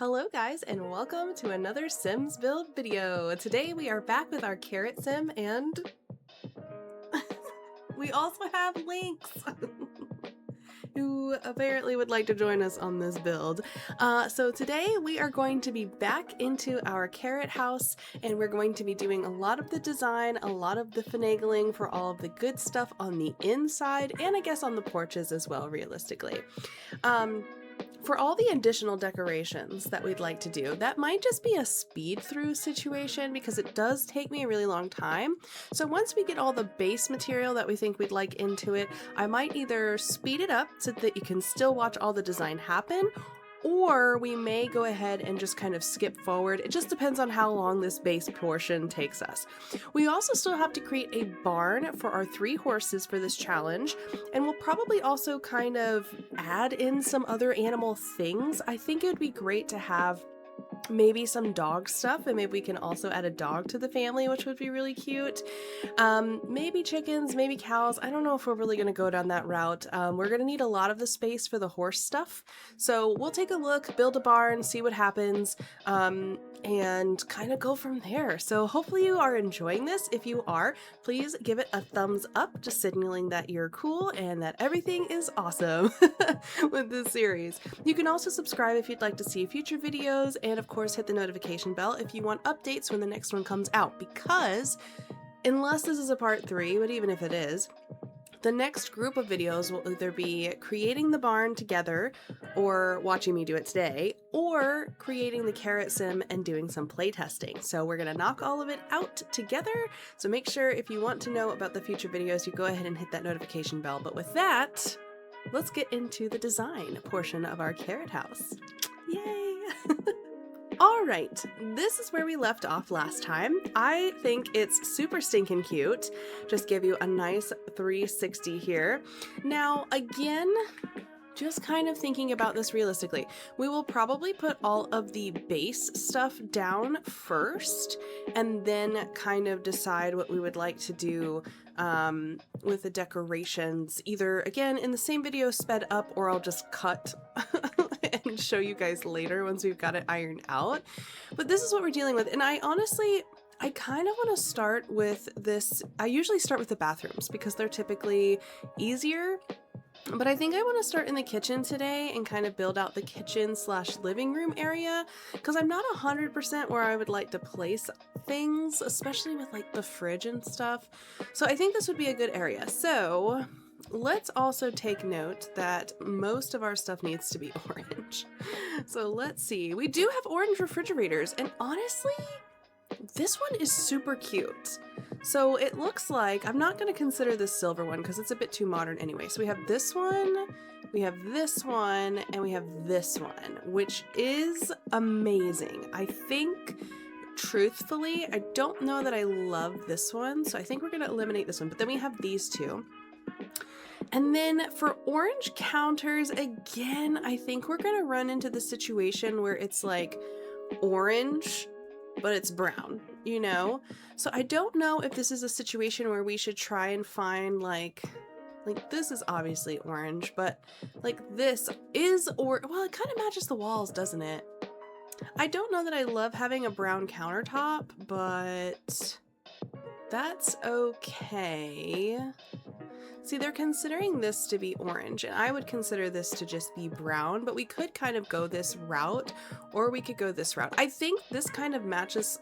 Hello guys and welcome to another Sims build video. Today we are back with our carrot sim and we also have Lynx who apparently would like to join us on this build. So today we are going to be back into our carrot house and we're going to be doing a lot of the design, a lot of the finagling for all of the good stuff on the inside and I guess on the porches as well, realistically. For all the additional decorations that we'd like to do, that might just be a speed through situation because it does take me a really long time. So once we get all the base material that we think we'd like into it, I might either speed it up so that you can still watch all the design happen, or we may go ahead and just kind of skip forward. It just depends on how long this base portion takes us. We also still have to create a barn for our 3 horses for this challenge, and we'll probably also kind of add in some other animal things. I think it would be great to have maybe some dog stuff, and maybe we can also add a dog to the family, which would be really cute. Maybe chickens, maybe cows. I don't know if we're really going to go down that route. We're going to need a lot of the space for the horse stuff. So we'll take a look, build a barn, see what happens, and kind of go from there. So hopefully you are enjoying this. If you are, please give it a thumbs up, just signaling that you're cool and that everything is awesome with this series. You can also subscribe if you'd like to see future videos, and of course hit the notification bell if you want updates when the next one comes out, because unless this is a part 3, but even if it is, the next group of videos will either be creating the barn together, or watching me do it today, or creating the carrot sim and doing some playtesting. So we're gonna knock all of it out together. So make sure if you want to know about the future videos, you go ahead and hit that notification bell. But with that, let's get into the design portion of our carrot house. Yay! Alright, this is where we left off last time. I think it's super stinking cute. Just give you a nice 360 here. Now, again, just kind of thinking about this realistically, we will probably put all of the base stuff down first and then kind of decide what we would like to do with the decorations, either again in the same video sped up, or I'll just cut and show you guys later once we've got it ironed out. But this is what we're dealing with, and I kind of want to start with this. I usually start with the bathrooms because they're typically easier. But I think I want to start in the kitchen today and kind of build out the kitchen / living room area, because I'm not 100% where I would like to place things, especially with like the fridge and stuff. So I think this would be a good area. So let's also take note that most of our stuff needs to be orange. So let's see. We do have orange refrigerators, and honestly, this one is super cute. So it looks like, I'm not going to consider this silver one because it's a bit too modern anyway. So we have this one, we have this one, and we have this one, which is amazing. I think, truthfully, I don't know that I love this one, so I think we're going to eliminate this one. But then we have these two. And then for orange counters, again, I think we're going to run into the situation where it's like orange, but it's brown, you know? So I don't know if this is a situation where we should try and find like this is obviously orange, but like this is, or well, it kind of matches the walls, doesn't it? I don't know that I love having a brown countertop, but that's okay. See, they're considering this to be orange, and I would consider this to just be brown, but we could kind of go this route, or we could go this route. I think this kind of matches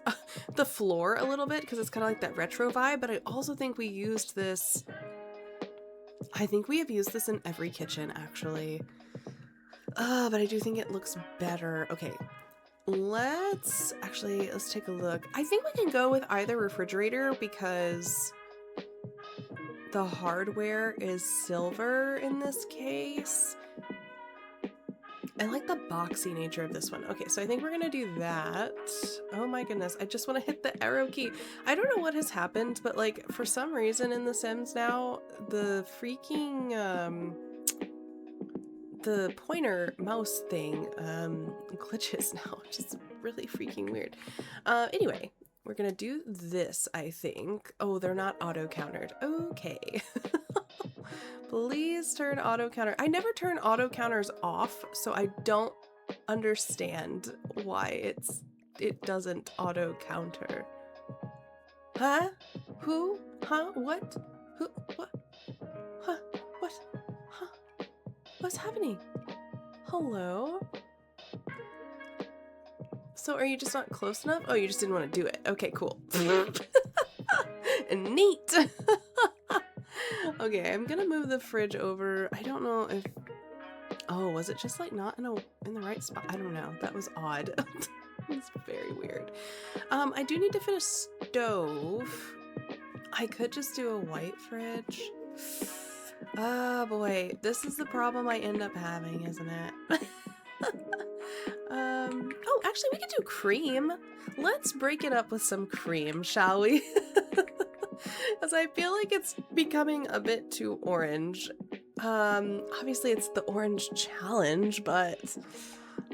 the floor a little bit, because it's kind of like that retro vibe, but I also think we used this, I think we have used this in every kitchen, actually. But I do think it looks better. Okay, let's take a look. I think we can go with either refrigerator, because the hardware is silver in this case. I like the boxy nature of this one. Okay, so I think we're gonna do that. Oh my goodness, I just want to hit the arrow key. I don't know what has happened, but like for some reason in The Sims now, the freaking the pointer mouse thing glitches now, which is really freaking weird. Anyway, we're gonna do this, I think. Oh, they're not auto-countered. Okay. Please turn auto-counter. I never turn auto-counters off, so I don't understand why it doesn't auto counter. Huh? Who? Huh? What? Who? What? Huh? What? Huh? What's happening? Hello? So are you just not close enough? Oh, you just didn't want to do it. Okay, cool. Neat. Okay, I'm gonna move the fridge over. I don't know if... Oh, was it just like not in the right spot? I don't know. That was odd. It's very weird. I do need to fit a stove. I could just do a white fridge. Oh boy, this is the problem I end up having, isn't it? Oh, actually we could do cream. Let's break it up with some cream, shall we? Because I feel like it's becoming a bit too orange. Obviously it's the orange challenge, but...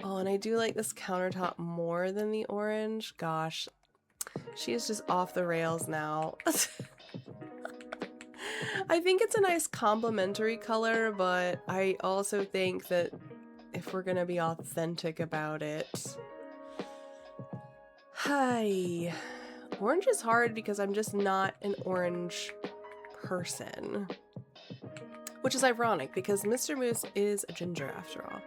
Oh, and I do like this countertop more than the orange. Gosh, she is just off the rails now. I think it's a nice complementary color, but I also think that if we're gonna be authentic about it... Hi. Orange is hard because I'm just not an orange person. Which is ironic because Mr. Moose is a ginger after all.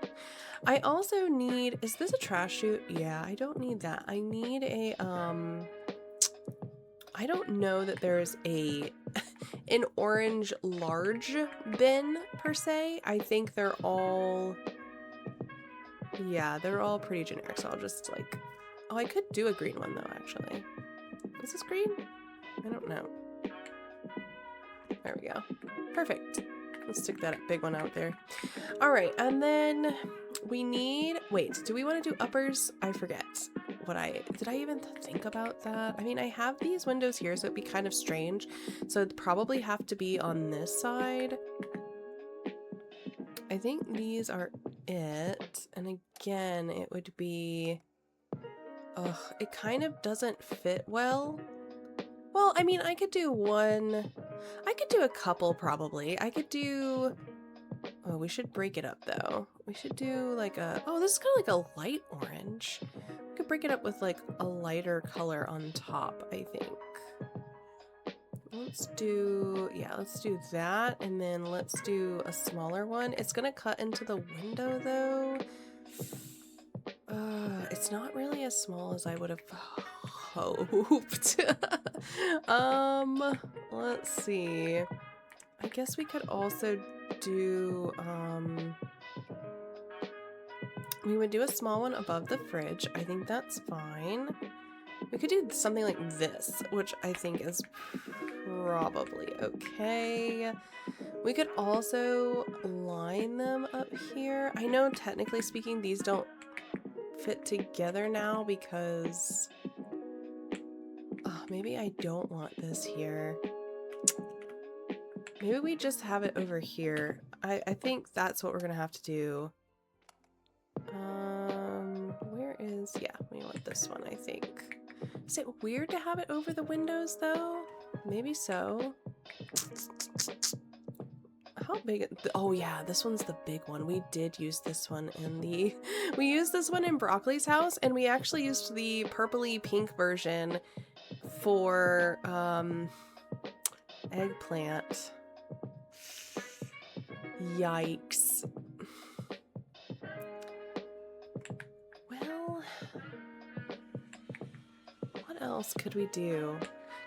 I also need... Is this a trash chute? Yeah, I don't need that. I need a, I don't know that there's an orange large bin per se. I think they're all... Yeah, they're all pretty generic, so I'll just like... Oh, I could do a green one though, actually. Is this green? I don't know. There we go. Perfect. Let's stick that big one out there. All right, and then we need... Wait, do we want to do uppers? I forget what did I even think about that? I mean, I have these windows here, so it'd be kind of strange. So it'd probably have to be on this side. I think these are it. And again, it would be... Ugh, it kind of doesn't fit well. Well, I mean, I could do one... I could do a couple, probably. I could do... Oh, we should break it up, though. We should do, like, a... Oh, this is kind of like a light orange. We could break it up with, like, a lighter color on top, I think. Let's do... Yeah, let's do that, and then let's do a smaller one. It's gonna cut into the window, though. It's not really as small as I would have hoped. Let's see. I guess we could also do, we would do a small one above the fridge. I think that's fine. We could do something like this, which I think is probably okay. We could also line them up here. I know technically speaking, these don't fit together now because... Oh, maybe I don't want this here. Maybe we just have it over here. I think that's what we're gonna have to do. Where is... Yeah, we want this one, I think. Is it weird to have it over the windows, though? Maybe so. How big... Oh, yeah, this one's the big one. We did use this one in the... We used this one in Broccoli's house, and we actually used the purpley pink version for, eggplant. Yikes. Well, what else could we do?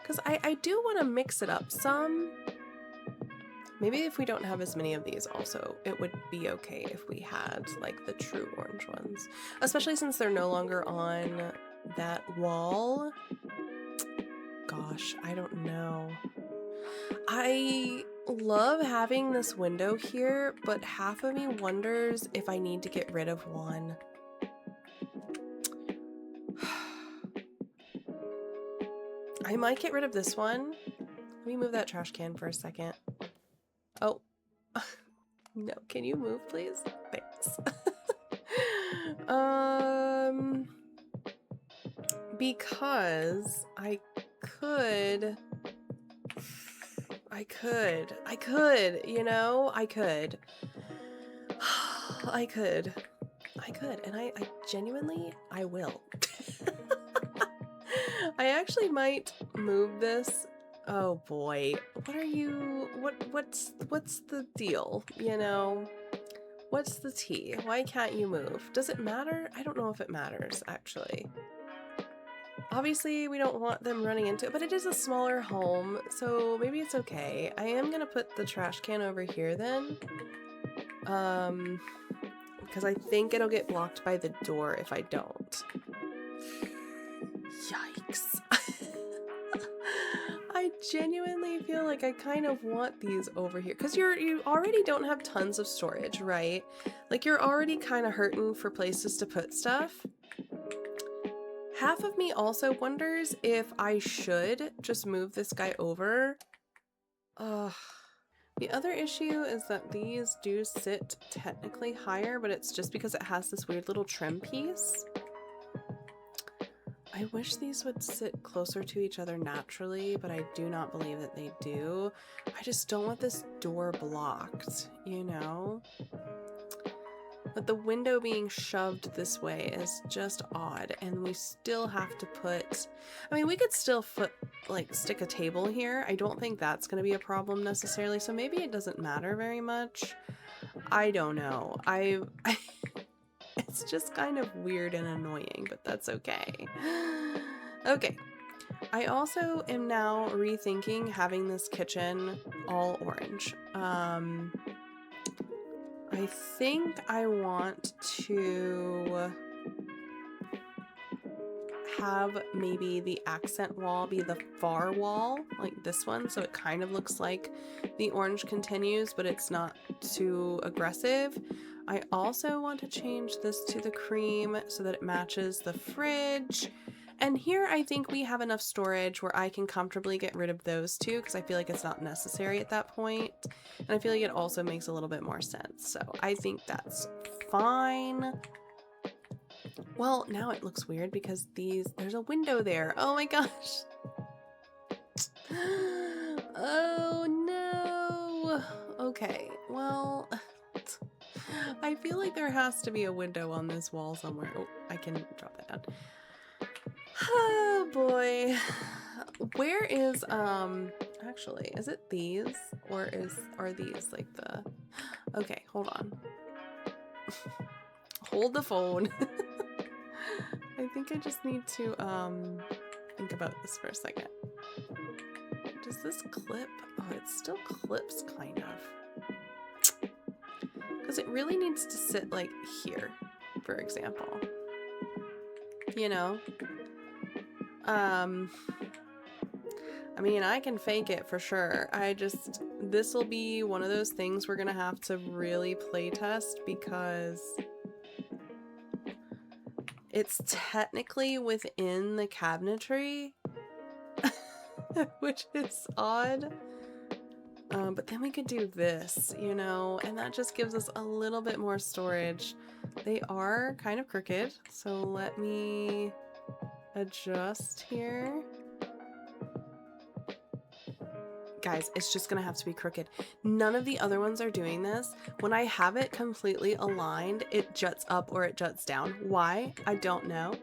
Because I do want to mix it up some. Maybe if we don't have as many of these also, it would be okay if we had like the true orange ones. Especially since they're no longer on that wall. Gosh, I don't know. I love having this window here, but half of me wonders if I need to get rid of one. I might get rid of this one. Let me move that trash can for a second. Oh, no, can you move, please? Thanks. Because I could, you know, I could. I could, and I genuinely, I will. I actually might move this. Oh boy, what are you, what's the deal, you know? What's the tea? Why can't you move? Does it matter? I don't know if it matters, actually. Obviously, we don't want them running into it, but it is a smaller home, so maybe it's okay. I am gonna put the trash can over here then. Because I think it'll get blocked by the door if I don't. Yikes. I genuinely feel like I kind of want these over here because you already don't have tons of storage, right? Like you're already kind of hurting for places to put stuff. Half of me also wonders if I should just move this guy over. The other issue is that these do sit technically higher, but it's just because it has this weird little trim piece. I wish these would sit closer to each other naturally, but I do not believe that they do. I just don't want this door blocked, you know? But the window being shoved this way is just odd, and we still have to put... I mean, we could still stick a table here. I don't think that's going to be a problem necessarily, so maybe it doesn't matter very much. I don't know. It's just kind of weird and annoying, but that's okay. Okay. I also am now rethinking having this kitchen all orange. I think I want to have maybe the accent wall be the far wall, like this one, so it kind of looks like the orange continues, but it's not too aggressive. I also want to change this to the cream so that it matches the fridge. And here I think we have enough storage where I can comfortably get rid of those two because I feel like it's not necessary at that point. And I feel like it also makes a little bit more sense. So I think that's fine. Well, now it looks weird because there's a window there. Oh my gosh. Oh no. Okay, well, I feel like there has to be a window on this wall somewhere. Oh, I can drop that down. Oh boy. Where is actually, is it these or are these like the... Okay, hold on. Hold the phone. I think I just need to think about this for a second. Does this clip? Oh, it still clips kind of. Because it really needs to sit like here, for example. You know? I mean, I can fake it for sure. This will be one of those things we're gonna have to really play test because it's technically within the cabinetry, which is odd. But then we could do this, you know, and that just gives us a little bit more storage. They are kind of crooked, so let me adjust here. Guys, it's just gonna have to be crooked. None of the other ones are doing this. When I have it completely aligned, it juts up or it juts down. Why? I don't know.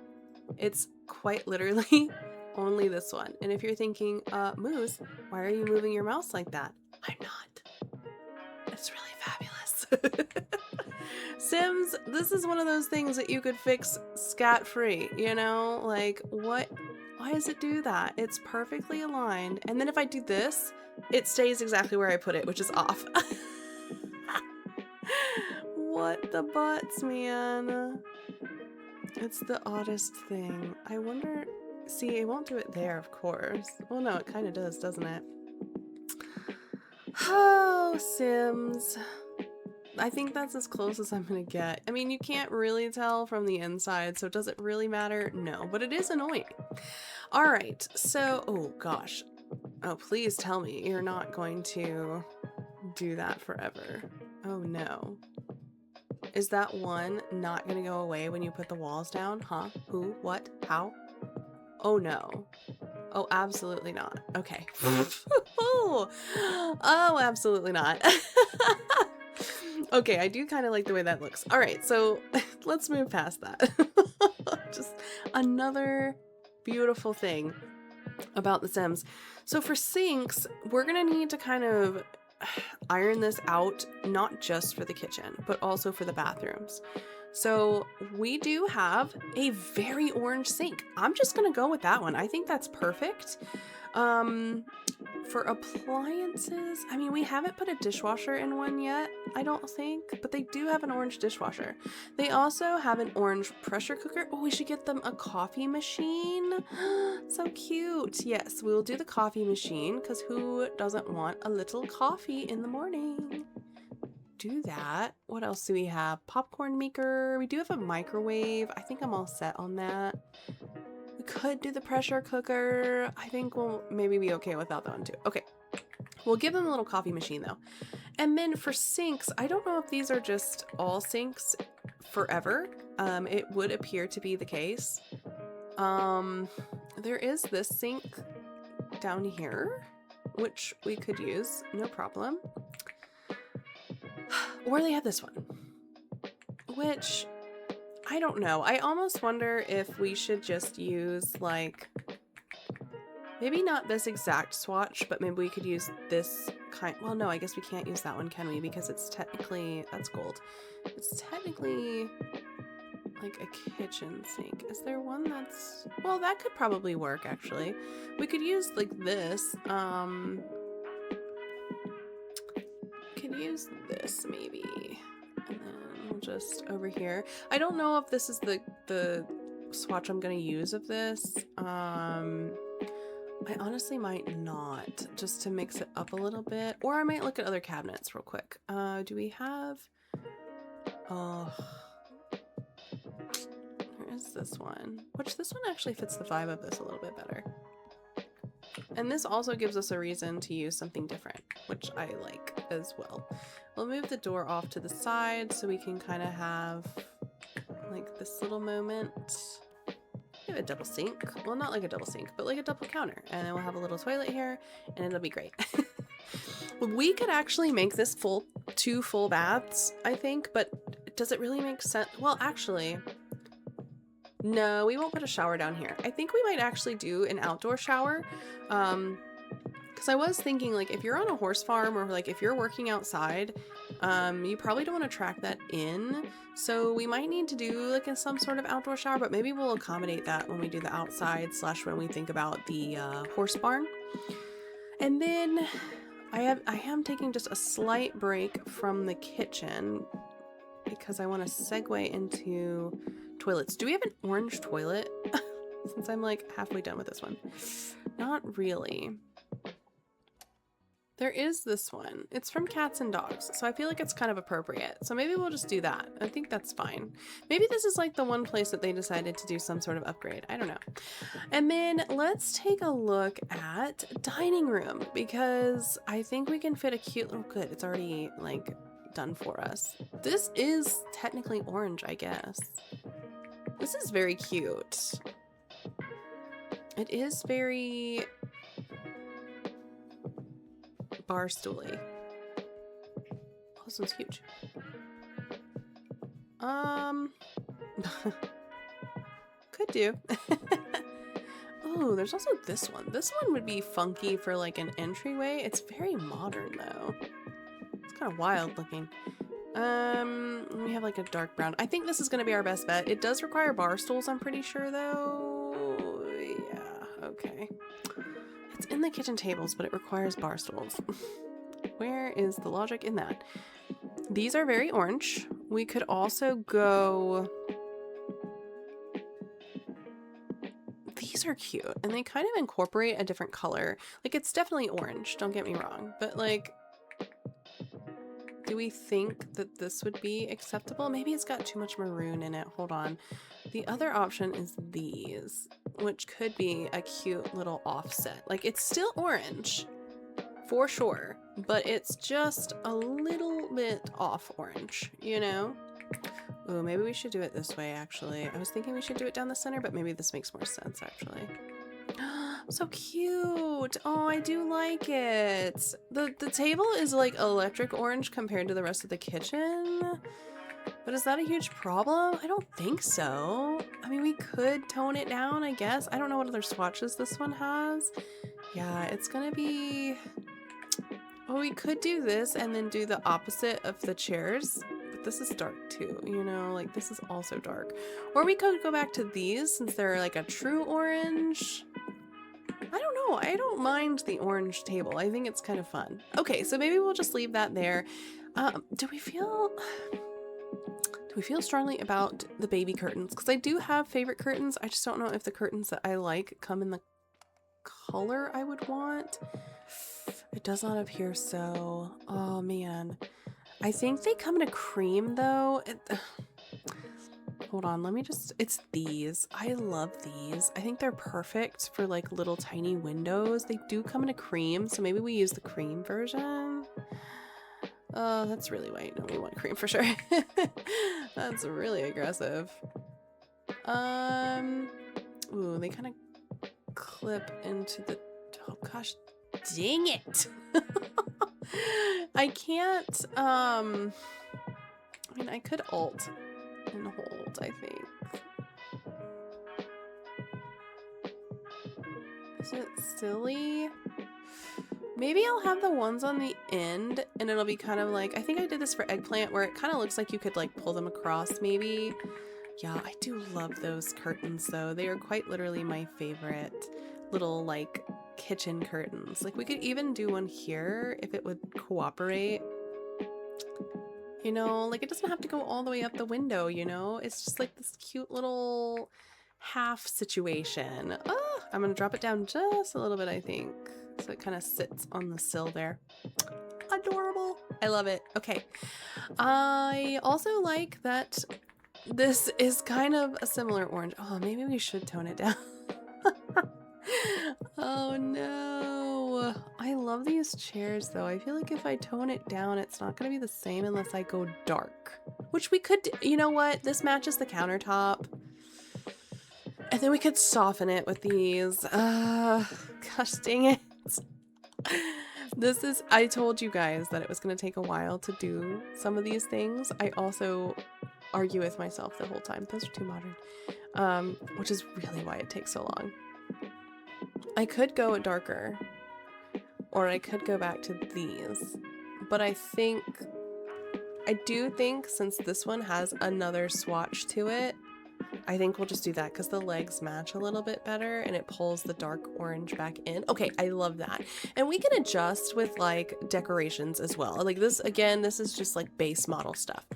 It's quite literally only this one. And if you're thinking, Moose, why are you moving your mouse like that? I'm not. It's really fabulous. Sims, this is one of those things that you could fix scat-free, you know? Like, what? Why does it do that? It's perfectly aligned. And then if I do this, it stays exactly where I put it, which is off. What the butts, man? It's the oddest thing. I wonder... See, it won't do it there, of course. Well, no, it kind of does, doesn't it? Oh, Sims. I think that's as close as I'm gonna get. I mean, you can't really tell from the inside, so does it really matter? No, but it is annoying. All right, so, oh gosh. Oh, please tell me you're not going to do that forever. Oh no. Is that one not gonna go away when you put the walls down? Huh? Who? What? How? Oh no. Oh, absolutely not. Okay. Oh, absolutely not. Okay, I do kind of like the way that looks. All right, so let's move past that. Just another beautiful thing about The Sims. So for sinks, we're gonna need to kind of iron this out, not just for the kitchen, but also for the bathrooms. So we do have a very orange sink. I'm just gonna go with that one. I think that's perfect. For appliances, I mean, we haven't put a dishwasher in one yet, I don't think, but they do have an orange dishwasher. They also have an orange pressure cooker. Oh, we should get them a coffee machine. So cute. Yes, we will do the coffee machine because who doesn't want a little coffee in the morning? Do that. What else do we have? Popcorn maker. We do have a microwave. I think I'm all set on that. We could do the pressure cooker. I think we'll maybe be okay without that one too. Okay. We'll give them a little coffee machine though. And then for sinks, I don't know if these are just all sinks forever. It would appear to be the case. There is this sink down here, which we could use, no problem. Or they have this one, which I don't know. I almost wonder if we should just use like, maybe not this exact swatch, but maybe we could use this kind. Well, no, I guess we can't use that one, can we? Because it's technically, that's gold. It's technically like a kitchen sink. Is there one that's, well, that could probably work actually. We could use like this. Could use this maybe. And then we'll just over here. I don't know if this is the swatch I'm gonna use of this. I honestly might not, just to mix it up a little bit. Or I might look at other cabinets real quick. Do we have, oh, where is this one? Which this one actually fits the vibe of this a little bit better. And this also gives us a reason to use something different, which I like as well. We'll move the door off to the side so we can kind of have like this little moment. We have a double sink. Well, not like a double sink, but like a double counter. And then we'll have a little toilet here and it'll be great. We could actually make this two full baths, I think, but does it really make sense? Well, actually, no, we won't put a shower down here. I think we might actually do an outdoor shower. Because I was thinking, like, if you're on a horse farm or like if you're working outside, you probably don't want to track that in. So we might need to do like some sort of outdoor shower, but maybe we'll accommodate that when we do the outside / when we think about the horse barn. And then I am taking just a slight break from the kitchen because I want to segue into toilets. Do we have an orange toilet? Since I'm like halfway done with this one. Not really. There is this one. It's from Cats and Dogs, so I feel like it's kind of appropriate. So maybe we'll just do that. I think that's fine. Maybe this is like the one place that they decided to do some sort of upgrade. I don't know. And then let's take a look at dining room because I think we can fit a cute little, good. It's already like done for us. This is technically orange, I guess. This is very cute. It is very bar stooly. Oh, this one's huge. Could do. Oh, there's also this one. This one would be funky for like an entryway. It's very modern though. It's kind of wild looking. We have like a dark brown. I think this is gonna be our best bet. It does require bar stools, I'm pretty sure though. Yeah, okay. It's in the kitchen tables, but it requires bar stools. Where is the logic in that? These are very orange. We could also go... These are cute, and they kind of incorporate a different color. Like, it's definitely orange, don't get me wrong, but like... Do we think that this would be acceptable? Maybe it's got too much maroon in it. Hold on. The other option is these, which could be a cute little offset. Like, it's still orange, for sure, but it's just a little bit off orange, you know? Ooh, maybe we should do it this way, actually. I was thinking we should do it down the center, but maybe this makes more sense, actually. So cute. Oh, I do like it. The table is like electric orange compared to the rest of the kitchen. But is that a huge problem? I don't think so. I mean, we could tone it down, I guess. I don't know what other swatches this one has. Yeah, it's gonna be... Oh, we could do this and then do the opposite of the chairs. But this is dark too, you know? Like, this is also dark. Or we could go back to these since they're like a true orange. I don't know. I don't mind the orange table. I think it's kind of fun. Okay, so maybe we'll just leave that there. Do we feel strongly about the baby curtains? Because I do have favorite curtains. I just don't know if the curtains that I like come in the color I would want. It does not appear so. Oh man. I think they come in a cream though. Hold on, let me just, it's these. I love these. I think they're perfect for like little tiny windows. They do come in a cream, so maybe we use the cream version. Oh, that's really white. No, we want cream for sure. That's really aggressive. Ooh, they kind of clip into the, oh gosh, dang it. I can't, I mean, I could alt and hold, I think. Is it silly? Maybe I'll have the ones on the end and it'll be kind of like, I think I did this for eggplant where it kind of looks like you could like pull them across maybe. Yeah, I do love those curtains though. They are quite literally my favorite little like kitchen curtains. Like we could even do one here if it would cooperate. You know, like it doesn't have to go all the way up the window, you know? It's just like this cute little half situation. Oh, I'm gonna drop it down just a little bit, I think. So it kind of sits on the sill there. Adorable. I love it. Okay. I also like that this is kind of a similar orange. Oh, maybe we should tone it down. Oh no. I love these chairs though. I feel like if I tone it down, it's not going to be the same unless I go dark. Which we could, you know what? This matches the countertop. And then we could soften it with these. Gosh dang it. This is, I told you guys that it was going to take a while to do some of these things. I also argue with myself the whole time. Those are too modern. Which is really why it takes so long. I could go darker, or I could go back to these, but I do think since this one has another swatch to it, I think we'll just do that because the legs match a little bit better and it pulls the dark orange back in. Okay, I love that. And we can adjust with like decorations as well. Like this, again, this is just like base model stuff.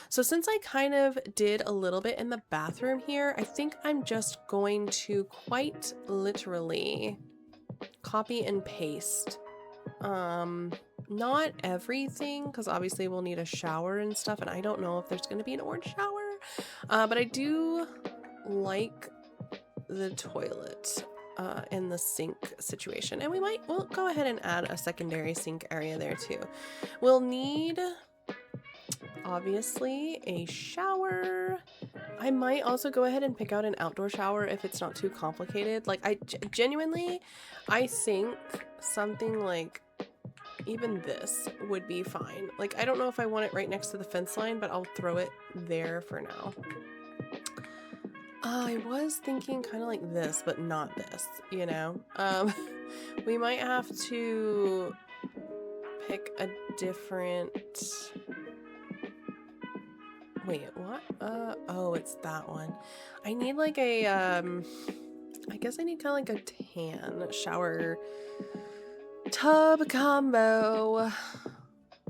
So since I kind of did a little bit in the bathroom here, I think I'm just going to quite literally copy and paste. Not everything, because obviously we'll need a shower and stuff, and I don't know if there's going to be an orange shower. But I do like the toilet and the sink situation. And we'll go ahead and add a secondary sink area there too. We'll need, obviously, a shower. I might also go ahead and pick out an outdoor shower if it's not too complicated. Like, I genuinely, I think something like even this would be fine. Like, I don't know if I want it right next to the fence line, but I'll throw it there for now. I was thinking kind of like this, but not this, you know? We might have to pick a different... Wait, what? Oh, it's that one. I need like a, I guess I need kind of like a tan shower tub combo.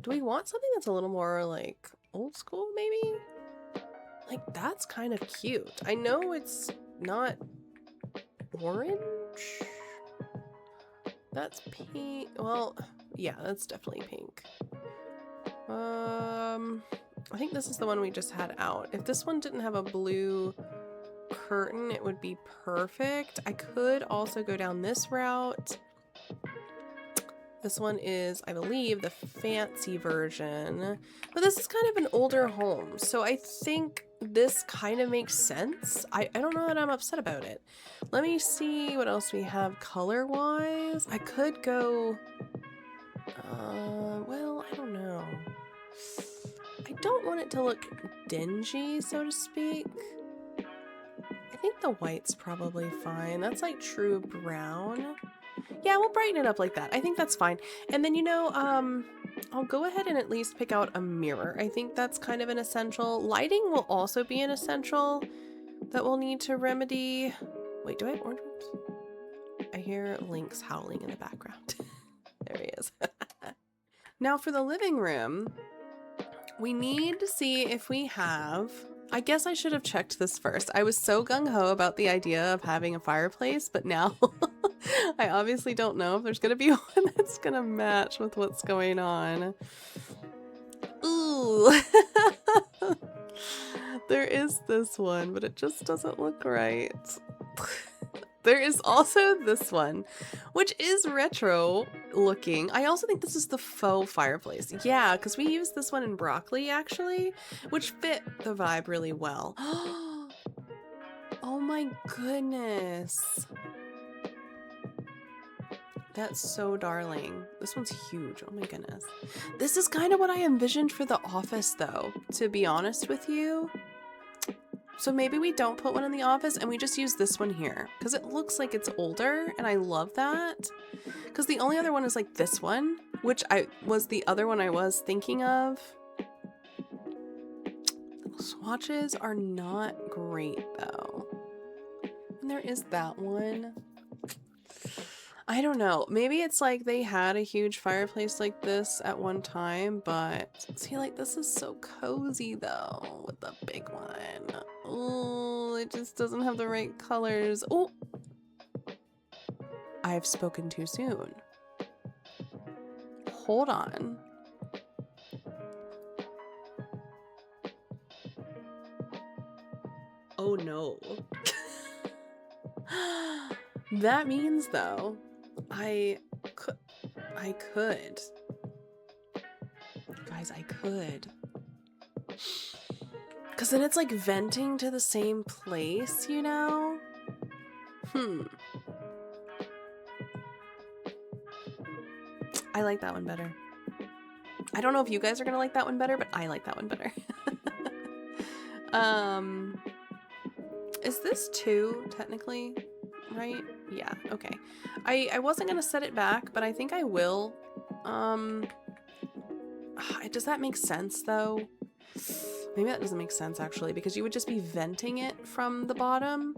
Do we want something that's a little more like old school maybe? Like that's kind of cute. I know it's not orange. That's pink. Well, yeah, that's definitely pink. I think this is the one we just had out. If this one didn't have a blue curtain, it would be perfect. I could also go down this route. This one is, I believe, the fancy version, but this is kind of an older home, so I think this kind of makes sense. I don't know that I'm upset about it. Let me see what else we have color-wise. I could go, well, I don't know. I don't want it to look dingy, so to speak. I think the white's probably fine. That's like true brown. Yeah, we'll brighten it up like that. I think that's fine. And then, you know, I'll go ahead and at least pick out a mirror. I think that's kind of an essential. Lighting will also be an essential that we'll need to remedy. Wait, do I have orange ones? I hear Lynx howling in the background. There he is. Now for the living room, we need to see if we have... I guess I should have checked this first. I was so gung-ho about the idea of having a fireplace, but now I obviously don't know if there's gonna be one that's gonna match with what's going on. Ooh. There is this one, but it just doesn't look right. There is also this one, which is retro looking. I also think this is the faux fireplace. Yeah, because we used this one in broccoli, actually, which fit the vibe really well. Oh my goodness. That's so darling. This one's huge. Oh my goodness. This is kind of what I envisioned for the office, though, to be honest with you. So maybe we don't put one in the office and we just use this one here because it looks like it's older and I love that. Because the only other one is like this one, which was the other one I was thinking of. The swatches are not great though. And there is that one. I don't know. Maybe it's like they had a huge fireplace like this at one time, but see, like this is so cozy though with the big one. Oh, it just doesn't have the right colors. Oh, I've spoken too soon. Hold on. Oh no. That means though, I could. Guys, I could. Because then it's like venting to the same place, you know? I like that one better. I don't know if you guys are gonna like that one better, but I like that one better. Is this 2 technically? Right? Yeah, okay. I wasn't gonna set it back, but I think I will. Does that make sense though? Maybe that doesn't make sense actually, because you would just be venting it from the bottom,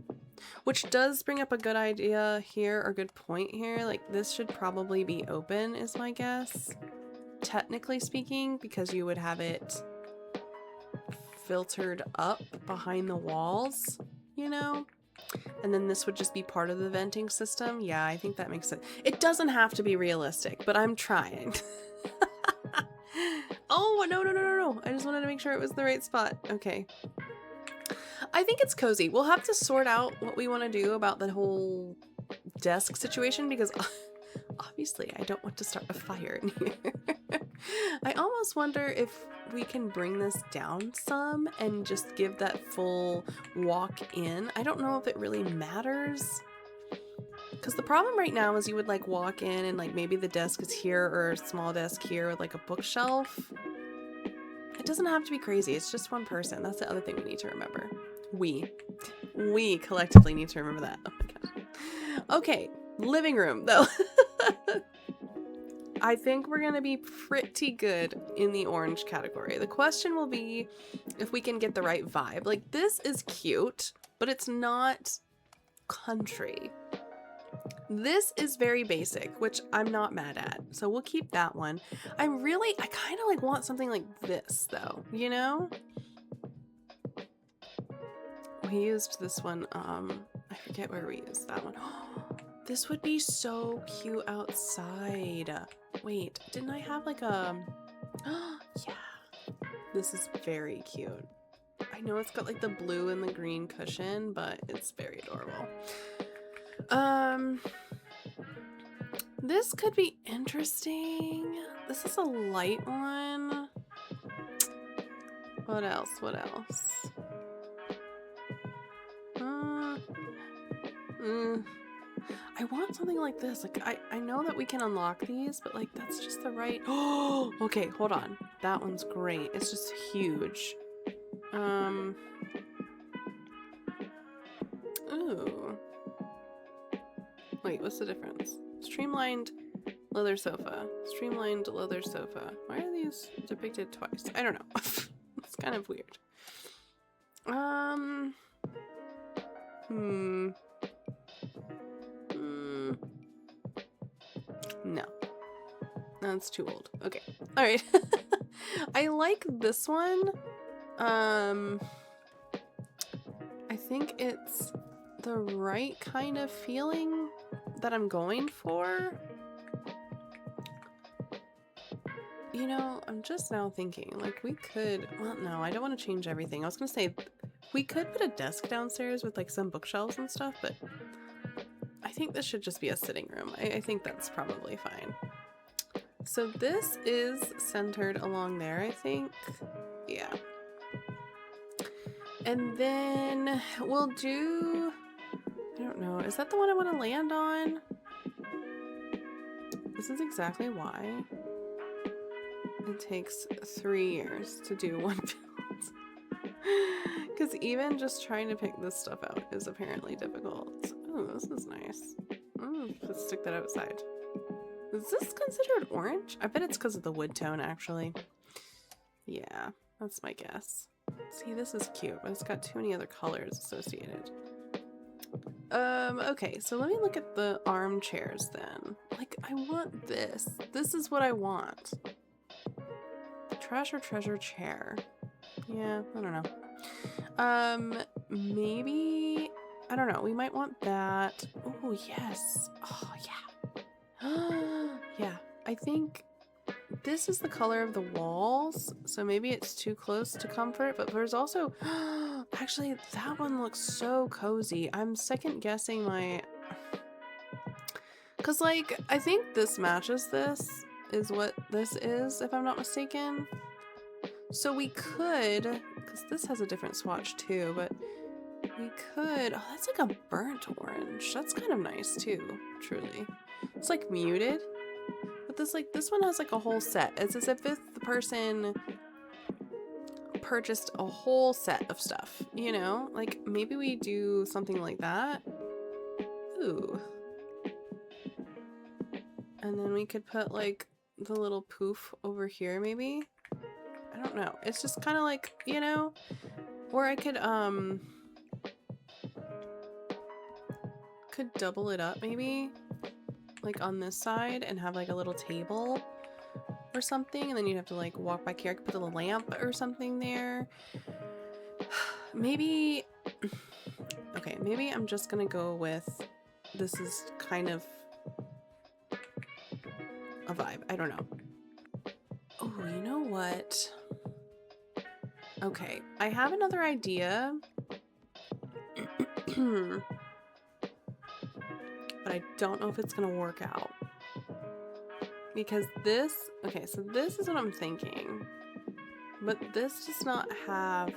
which does bring up a good idea here, or good point here. Like this should probably be open is my guess, technically speaking, because you would have it filtered up behind the walls, you know? And then this would just be part of the venting system. Yeah, I think that makes sense. It doesn't have to be realistic, but I'm trying. Oh, no. I just wanted to make sure it was the right spot. Okay. I think it's cozy. We'll have to sort out what we want to do about the whole desk situation because obviously I don't want to start a fire in here. I almost wonder if we can bring this down some and just give that full walk in. I don't know if it really matters. Because the problem right now is you would like walk in and like maybe the desk is here or a small desk here with like a bookshelf. It doesn't have to be crazy. It's just one person. That's the other thing we need to remember. We collectively need to remember that. Oh my gosh. Okay, living room though. I think we're gonna be pretty good in the orange category. The question will be if we can get the right vibe. Like this is cute, but it's not country. This is very basic, which I'm not mad at. So we'll keep that one. I kind of like want something like this though, you know? We used this one, I forget where we used that one. This would be so cute outside. Wait, didn't I have like a, yeah, this is very cute. I know it's got like the blue and the green cushion, but it's very adorable. This could be interesting. This is a light one. What else? What else? I want something like this. Like I know that we can unlock these, but like that's just the right. Oh, okay, hold on. That one's great. It's just huge. Ooh. Wait, what's the difference? Streamlined leather sofa. Streamlined leather sofa. Why are these depicted twice? I don't know. It's kind of weird. No. That's too old. Okay. All right. I like this one. I think it's the right kind of feeling that I'm going for. You know, I'm just now thinking, like, we could, well, no, I don't want to change everything. I was going to say, we could put a desk downstairs with, like, some bookshelves and stuff, but I think this should just be a sitting room. I think that's probably fine. So this is centered along there, I think. Yeah. And then we'll do, I don't know, is that the one I want to land on? This is exactly why it takes 3 years to do one build. Because even just trying to pick this stuff out is apparently difficult. Oh, this is nice. Let's stick that outside. Is this considered orange? I bet it's because of the wood tone, actually. Yeah, that's my guess. See, this is cute, but it's got too many other colors associated. Okay, so let me look at the armchairs then. Like, I want this. This is what I want. Trash or treasure chair. Yeah, I don't know. Maybe, I don't know. We might want that. Oh, yes. Oh, yeah. Yeah, I think this is the color of the walls, so maybe it's too close to comfort, but there's also, actually, that one looks so cozy. I'm second guessing my, because like, I think this matches this, is what this is, if I'm not mistaken. So we could, because this has a different swatch too, but we could, oh, that's like a burnt orange. That's kind of nice too, truly. It's like muted. But this one has like a whole set. It's as if the person purchased a whole set of stuff, you know? Like maybe we do something like that. Ooh. And then we could put like the little poof over here maybe. I don't know. It's just kind of like, you know, or I could double it up maybe. Like on this side and have like a little table or something, and then you'd have to like walk back here. I could put a lamp or something there. Maybe, okay, maybe I'm just gonna go with, this is kind of a vibe. I don't know. Oh, you know what? Okay, I have another idea. But I don't know if it's gonna work out. Because this, okay, so this is what I'm thinking. But this does not have,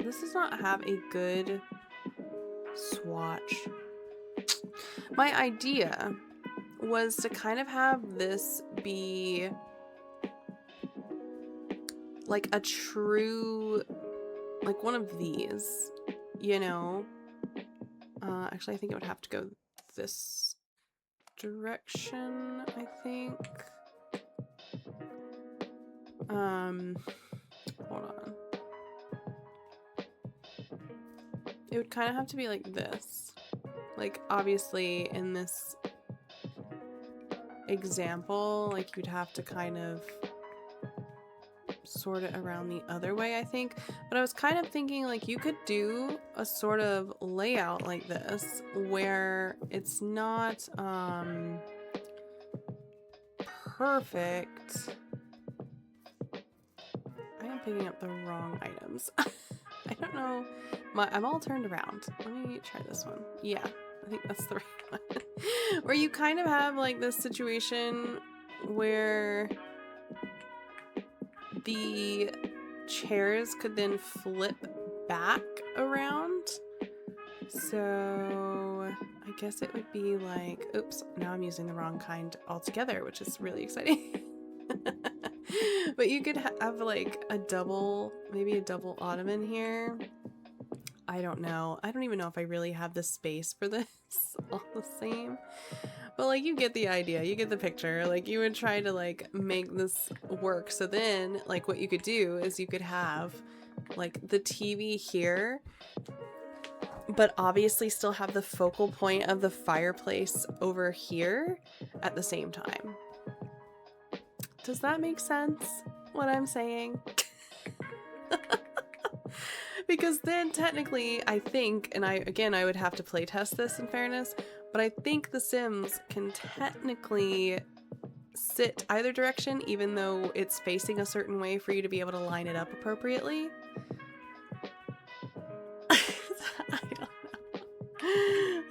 this does not have a good swatch. My idea was to kind of have this be like a true, like one of these, you know? Actually, I think it would have to go this direction, I think. Hold on. It would kind of have to be like this. Like, obviously, in this example, like, you'd have to kind of sort it around the other way, I think. But I was kind of thinking, like, you could do a sort of layout like this where it's not perfect. I am picking up the wrong items. I don't know. I'm all turned around. Let me try this one. Yeah, I think that's the right one. Where you kind of have like this situation where the chairs could then flip back around. So I guess it would be like, oops, now I'm using the wrong kind altogether, which is really exciting. But you could have like a double, maybe a double ottoman here. I don't know. I don't even know if I really have the space for this all the same. But like, you get the idea, you get the picture. Like, you would try to like make this work. So then like what you could do is you could have like the TV here, but obviously still have the focal point of the fireplace over here at the same time. Does that make sense, what I'm saying? Because then technically, I think, and I would have to play test this in fairness, but I think the Sims can technically sit either direction, even though it's facing a certain way for you to be able to line it up appropriately. I don't know.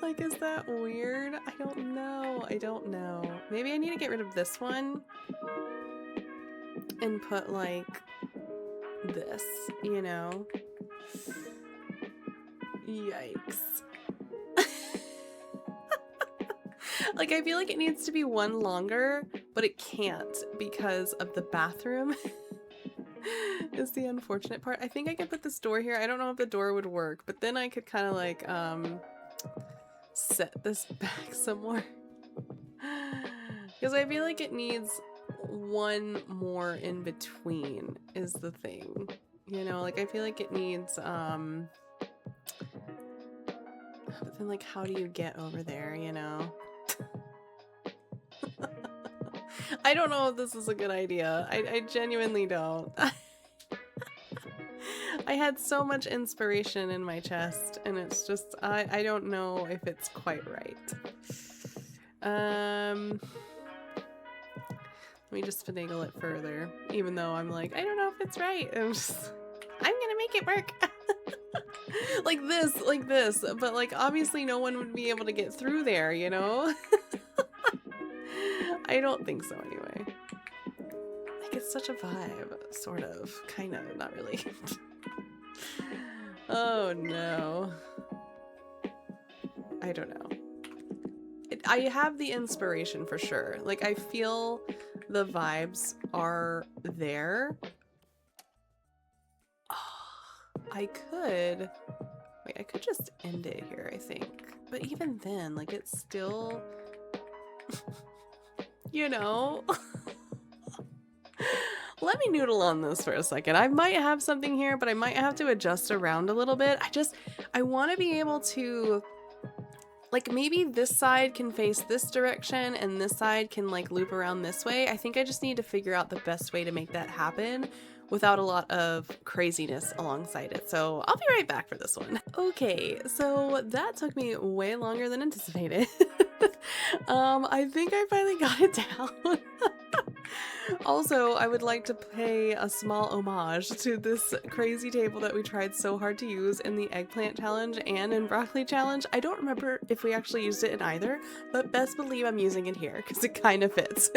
Like, is that weird? I don't know. I don't know. Maybe I need to get rid of this one and put like this, you know? Yikes. Like, I feel like it needs to be one longer, but it can't because of the bathroom. Is the unfortunate part. I think I could put this door here. I don't know if the door would work, but then I could kind of like set this back some more. Because I feel like it needs one more in between is the thing. You know, like I feel like it needs but then like how do you get over there, you know? I don't know if this is a good idea. I genuinely don't. I had so much inspiration in my chest and it's just I don't know if it's quite right. Let me just finagle it further, even though I'm like, I don't know if it's right. I'm gonna make it work. like this, but like obviously no one would be able to get through there, you know? I don't think so anyway. Like, it's such a vibe, sort of, kind of, not really. Oh no. I don't know. I have the inspiration for sure. Like, I feel the vibes are there. Oh, I could just end it here, I think. But even then, like, it's still, you know. Let me noodle on this for a second. I might have something here, but I might have to adjust around a little bit. I want to be able to, like, maybe this side can face this direction and this side can like loop around this way. I think I just need to figure out the best way to make that happen without a lot of craziness alongside it. So I'll be right back for this one. Okay, so that took me way longer than anticipated. I think I finally got it down. Also, I would like to pay a small homage to this crazy table that we tried so hard to use in the eggplant challenge and in broccoli challenge. I don't remember if we actually used it in either, but best believe I'm using it here because it kind of fits.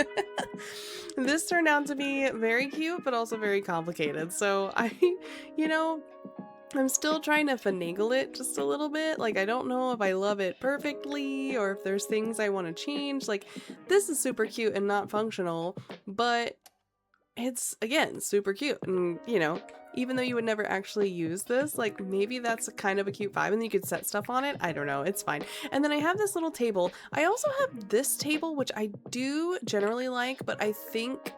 This turned out to be very cute, but also very complicated. So I'm still trying to finagle it just a little bit. Like, I don't know if I love it perfectly or if there's things I want to change. Like, this is super cute and not functional, but it's, again, super cute. And, you know, even though you would never actually use this, like, maybe that's kind of a cute vibe and you could set stuff on it. I don't know. It's fine. And then I have this little table. I also have this table, which I do generally like, but I think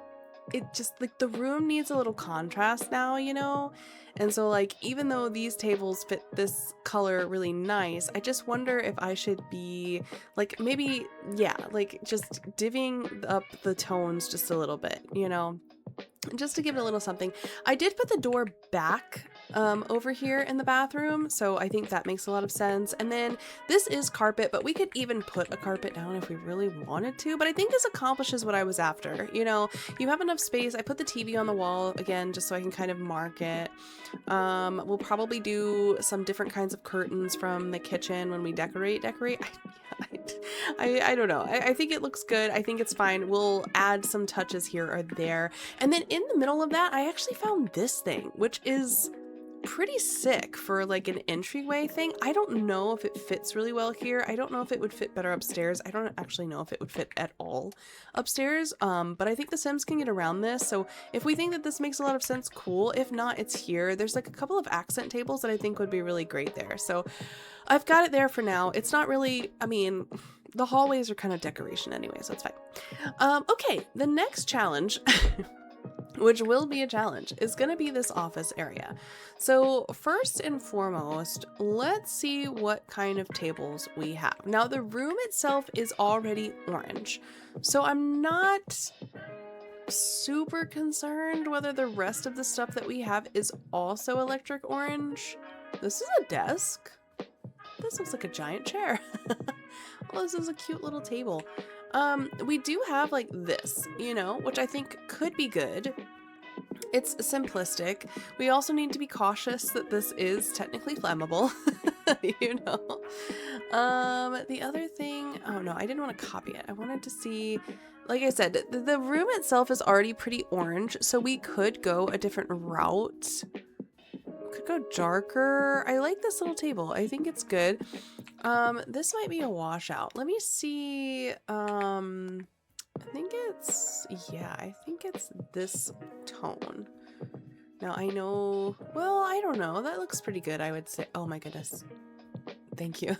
it just, like, the room needs a little contrast now, you know? And so, like, even though these tables fit this color really nice, I just wonder if I should be, like, maybe, yeah, like, just divvying up the tones just a little bit, you know? Just to give it a little something. I did put the door back over here in the bathroom, so I think that makes a lot of sense. And then this is carpet, but we could even put a carpet down if we really wanted to, but I think this accomplishes what I was after. You know, you have enough space. I put the TV on the wall again just so I can kind of mark it. We'll probably do some different kinds of curtains from the kitchen when we decorate. I I don't know. I think it looks good. I think it's fine. We'll add some touches here or there. And then in the middle of that, I actually found this thing, which is pretty sick for like an entryway thing. I don't know if it fits really well here. I don't know if it would fit better upstairs. I don't actually know if it would fit at all upstairs. But I think the Sims can get around this. So if we think that this makes a lot of sense, cool. If not, it's here. There's like a couple of accent tables that I think would be really great there. So I've got it there for now. It's not really, I mean, the hallways are kind of decoration anyway, so it's fine. Okay, the next challenge which will be a challenge, is going to be this office area. So first and foremost, let's see what kind of tables we have. Now the room itself is already orange, so I'm not super concerned whether the rest of the stuff that we have is also electric orange. This is a desk. This looks like a giant chair. Oh, this is a cute little table. We do have like this, you know, which I think could be good. It's simplistic. We also need to be cautious that this is technically flammable, you know. The other thing, oh no, I didn't want to copy it. I wanted to see, like I said, the room itself is already pretty orange, so we could go a different route. Could go darker. I like this little table. I think it's good. This might be a washout. Let me see. I think it's, yeah, I think it's this tone. Now I know, well, I don't know. That looks pretty good, I would say. Oh my goodness. Thank you.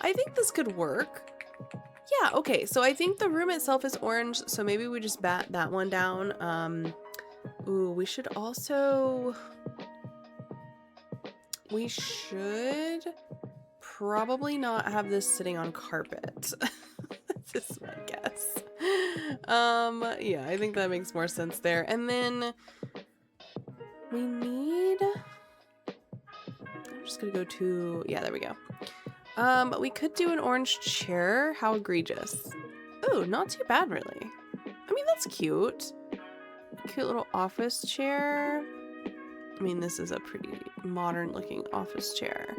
I think this could work. Yeah, okay. So I think the room itself is orange, so maybe we just bat that one down. Ooh, we should also, we should probably not have this sitting on carpet. This is my guess. Yeah, I think that makes more sense there. And then we need, I'm just gonna go to, yeah, there we go. We could do an orange chair. How egregious. Oh, not too bad, really. I mean, that's cute. Cute little office chair. I mean, this is a pretty modern looking office chair.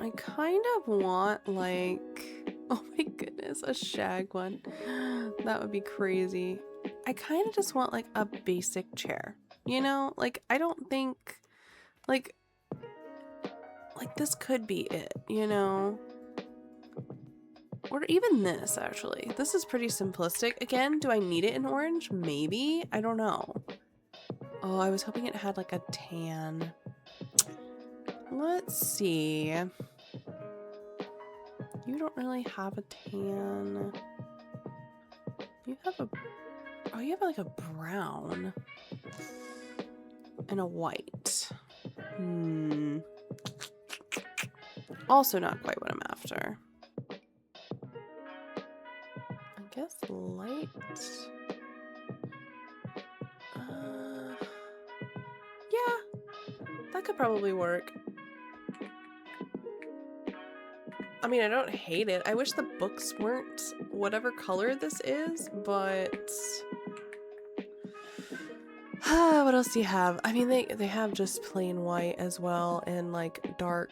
I kind of want like, oh my goodness, a shag one. That would be crazy. I kind of just want like a basic chair, you know? Like, I don't think, like this could be it, you know? Or even this, actually. This is pretty simplistic. Again, do I need it in orange? Maybe. I don't know. Oh, I was hoping it had like a tan. Let's see. You don't really have a tan. You have a, oh, you have like a brown and a white. Also not quite what I'm after. I guess light. Yeah, that could probably work. I mean, I don't hate it. I wish the books weren't whatever color this is, but what else do you have? I mean, they have just plain white as well and like dark.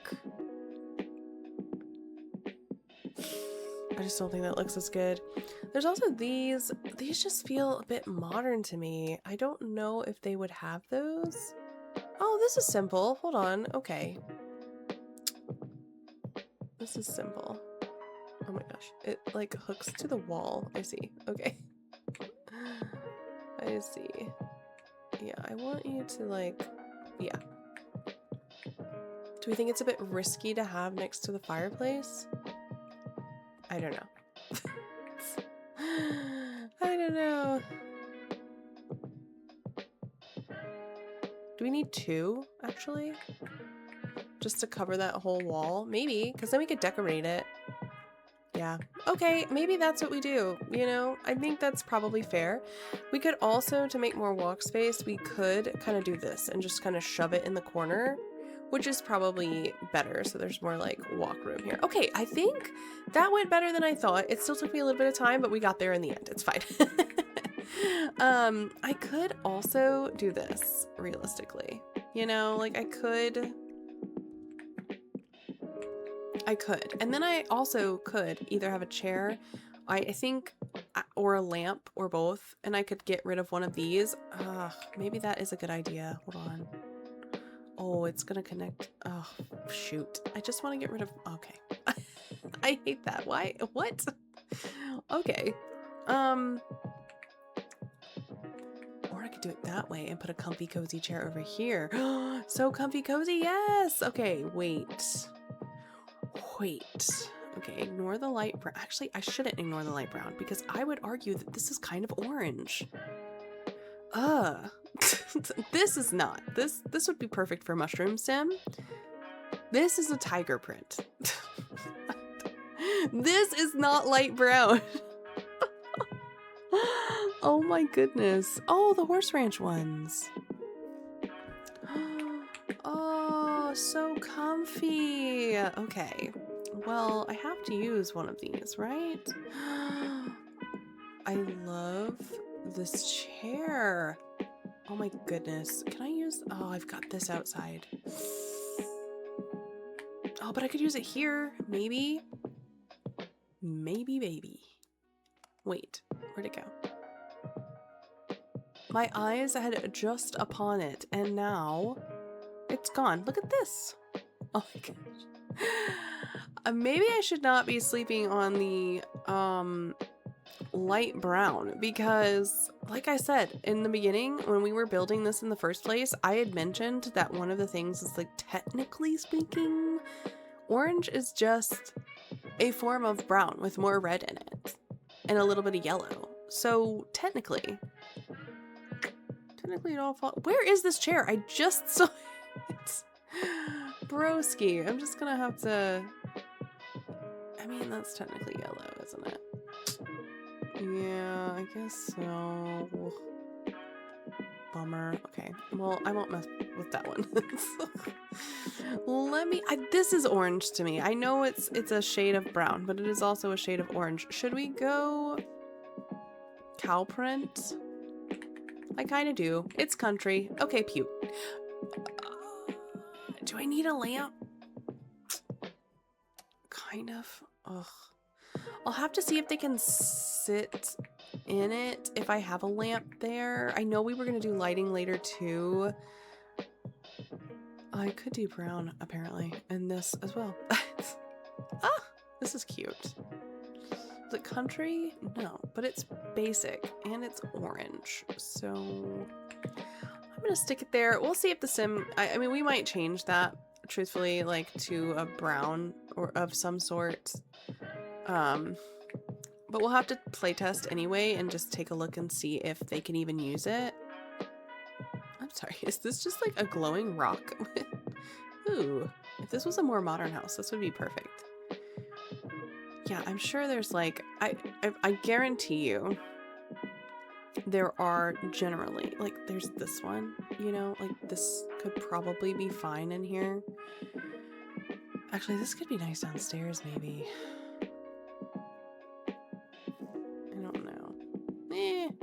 I just don't think that looks as good. There's also these just feel a bit modern to me. I don't know if they would have those. Oh, this is simple. Hold on. Okay. This is simple. Oh my gosh. It like hooks to the wall. I see. Okay. I see. Yeah, I want you to like, yeah. Do we think it's a bit risky to have next to the fireplace? I don't know. I don't know. Do we need two, actually? Just to cover that whole wall? Maybe, because then we could decorate it. Yeah. Okay, maybe that's what we do, you know? I think that's probably fair. We could also, to make more walk space, we could kind of do this and just kind of shove it in the corner, which is probably better, so there's more like walk room here. Okay, I think that went better than I thought. It still took me a little bit of time, but we got there in the end. It's fine. I could also do this realistically. You know, like I could. And then I also could either have a chair, I think, or a lamp, or both, and I could get rid of one of these. Maybe that is a good idea. Hold on. Oh, it's gonna connect. Oh, shoot. I just want to get rid of... Okay. I hate that. Why? What? Okay. Or I could do it that way and put a comfy cozy chair over here. So comfy cozy, yes! Okay, wait. Okay, ignore the light brown. Actually, I shouldn't ignore the light brown because I would argue that this is kind of orange. This is not. This would be perfect for Mushroom Sim. This is a tiger print. This is not light brown. Oh my goodness. Oh, the Horse Ranch ones. Oh, so comfy. Okay. Well, I have to use one of these, right? I love this chair. Oh my goodness. Can I use... Oh, I've got this outside. Oh, but I could use it here. Maybe. Maybe, baby. Wait, where'd it go? My eyes had just upon it, and now it's gone. Look at this. Oh my gosh. Maybe I should not be sleeping on the light brown because, like I said in the beginning, when we were building this in the first place, I had mentioned that one of the things is, like, technically speaking, orange is just a form of brown with more red in it and a little bit of yellow. So technically it all falls. Where is this chair? I just saw it. Broski. I'm just gonna have to... I mean, that's technically yellow, isn't it? Yeah, I guess so. Bummer. Okay. Well, I won't mess with that one. Let me... this is orange to me. I know it's a shade of brown, but it is also a shade of orange. Should we go cow print? I kind of do. It's country. Okay, cute. Do I need a lamp? Kind of. Ugh. I'll have to see if they can sit in it if I have a lamp there. I know we were going to do lighting later too. I could do brown apparently, and this as well. Ah, this is cute. Is it country? No, but it's basic and it's orange. So I'm gonna stick it there. We'll see if the sim, I mean, we might change that truthfully, like to a brown or of some sort. But we'll have to play test anyway and just take a look and see if they can even use it. I'm sorry, is this just like a glowing rock? Ooh, if this was a more modern house, this would be perfect. Yeah, I'm sure there's like, I guarantee you there are generally, like there's this one, you know, like this could probably be fine in here. Actually, this could be nice downstairs maybe. I don't know.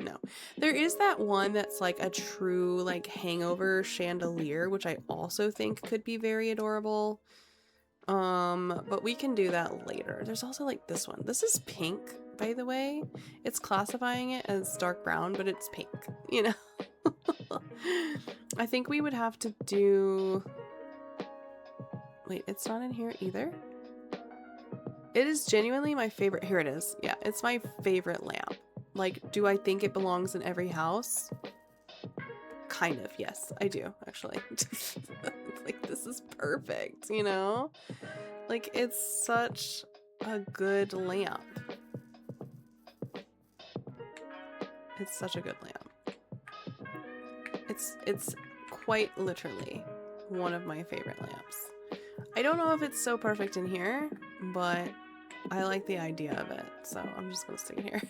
No. There is that one that's like a true like hangover chandelier, which I also think could be very adorable. But we can do that later. There's also like this one. This is pink, by the way. It's classifying it as dark brown, but it's pink, you know? I think we would have to do... Wait, it's not in here either? It is genuinely my favorite. Here it is. Yeah, it's my favorite lamp. Like, do I think it belongs in every house? Kind of, yes, I do, actually. Like, this is perfect, you know? Like, it's such a good lamp. It's such a good lamp. It's quite literally one of my favorite lamps. I don't know if it's so perfect in here, but I like the idea of it, so I'm just gonna stick it here.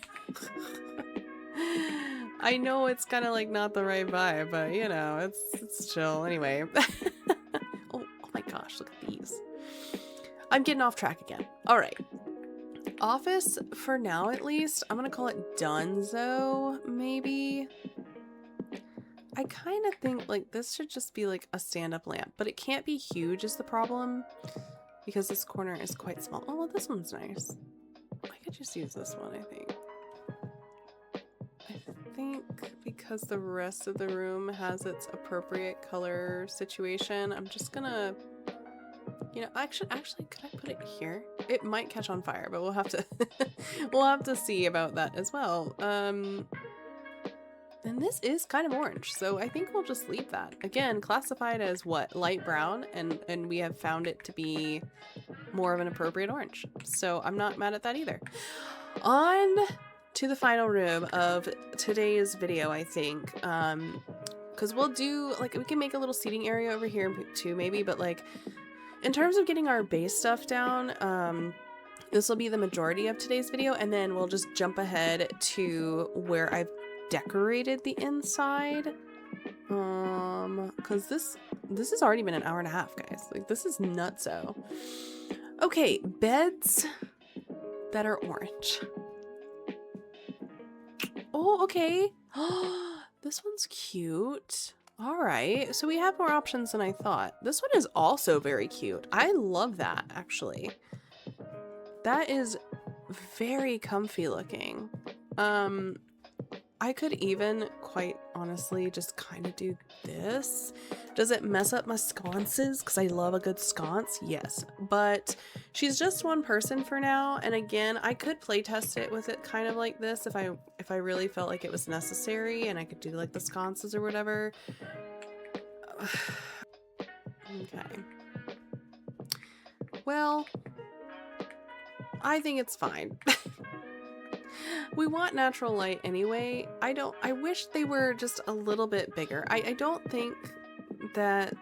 I know it's kind of like not the right vibe, but you know, it's chill anyway. Oh my gosh, look at these. I'm getting off track again. All right. Office for now, at least. I'm gonna call it Dunzo, maybe. I kind of think like this should just be like a stand-up lamp, but it can't be huge is the problem because this corner is quite small. Oh, well, this one's nice. I could just use this one, I think. I think because the rest of the room has its appropriate color situation, I'm just gonna, you know, actually, could I put it here? It might catch on fire, but we'll have to, we'll have to see about that as well. And this is kind of orange, so I think we'll just leave that. Again, classified as what? Light brown, and we have found it to be more of an appropriate orange. So I'm not mad at that either. On to the final room of today's video, I think. Because we'll do, like, we can make a little seating area over here too, maybe, but like, in terms of getting our base stuff down, this will be the majority of today's video, and then we'll just jump ahead to where I've decorated the inside. Because this has already been an hour and a half, guys. Like, this is nutso. Okay, beds that are orange. Oh, okay. This one's cute. All right, so we have more options than I thought. This one is also very cute. I love that, actually. That is very comfy looking. I could even, quite honestly, just kind of do this. Does it mess up my sconces? Because I love a good sconce. Yes, but she's just one person for now. And again, I could play test it with it kind of like this if I really felt like it was necessary, and I could do like the sconces or whatever. Okay. Well, I think it's fine. We want natural light anyway. I wish they were just a little bit bigger. I don't think that,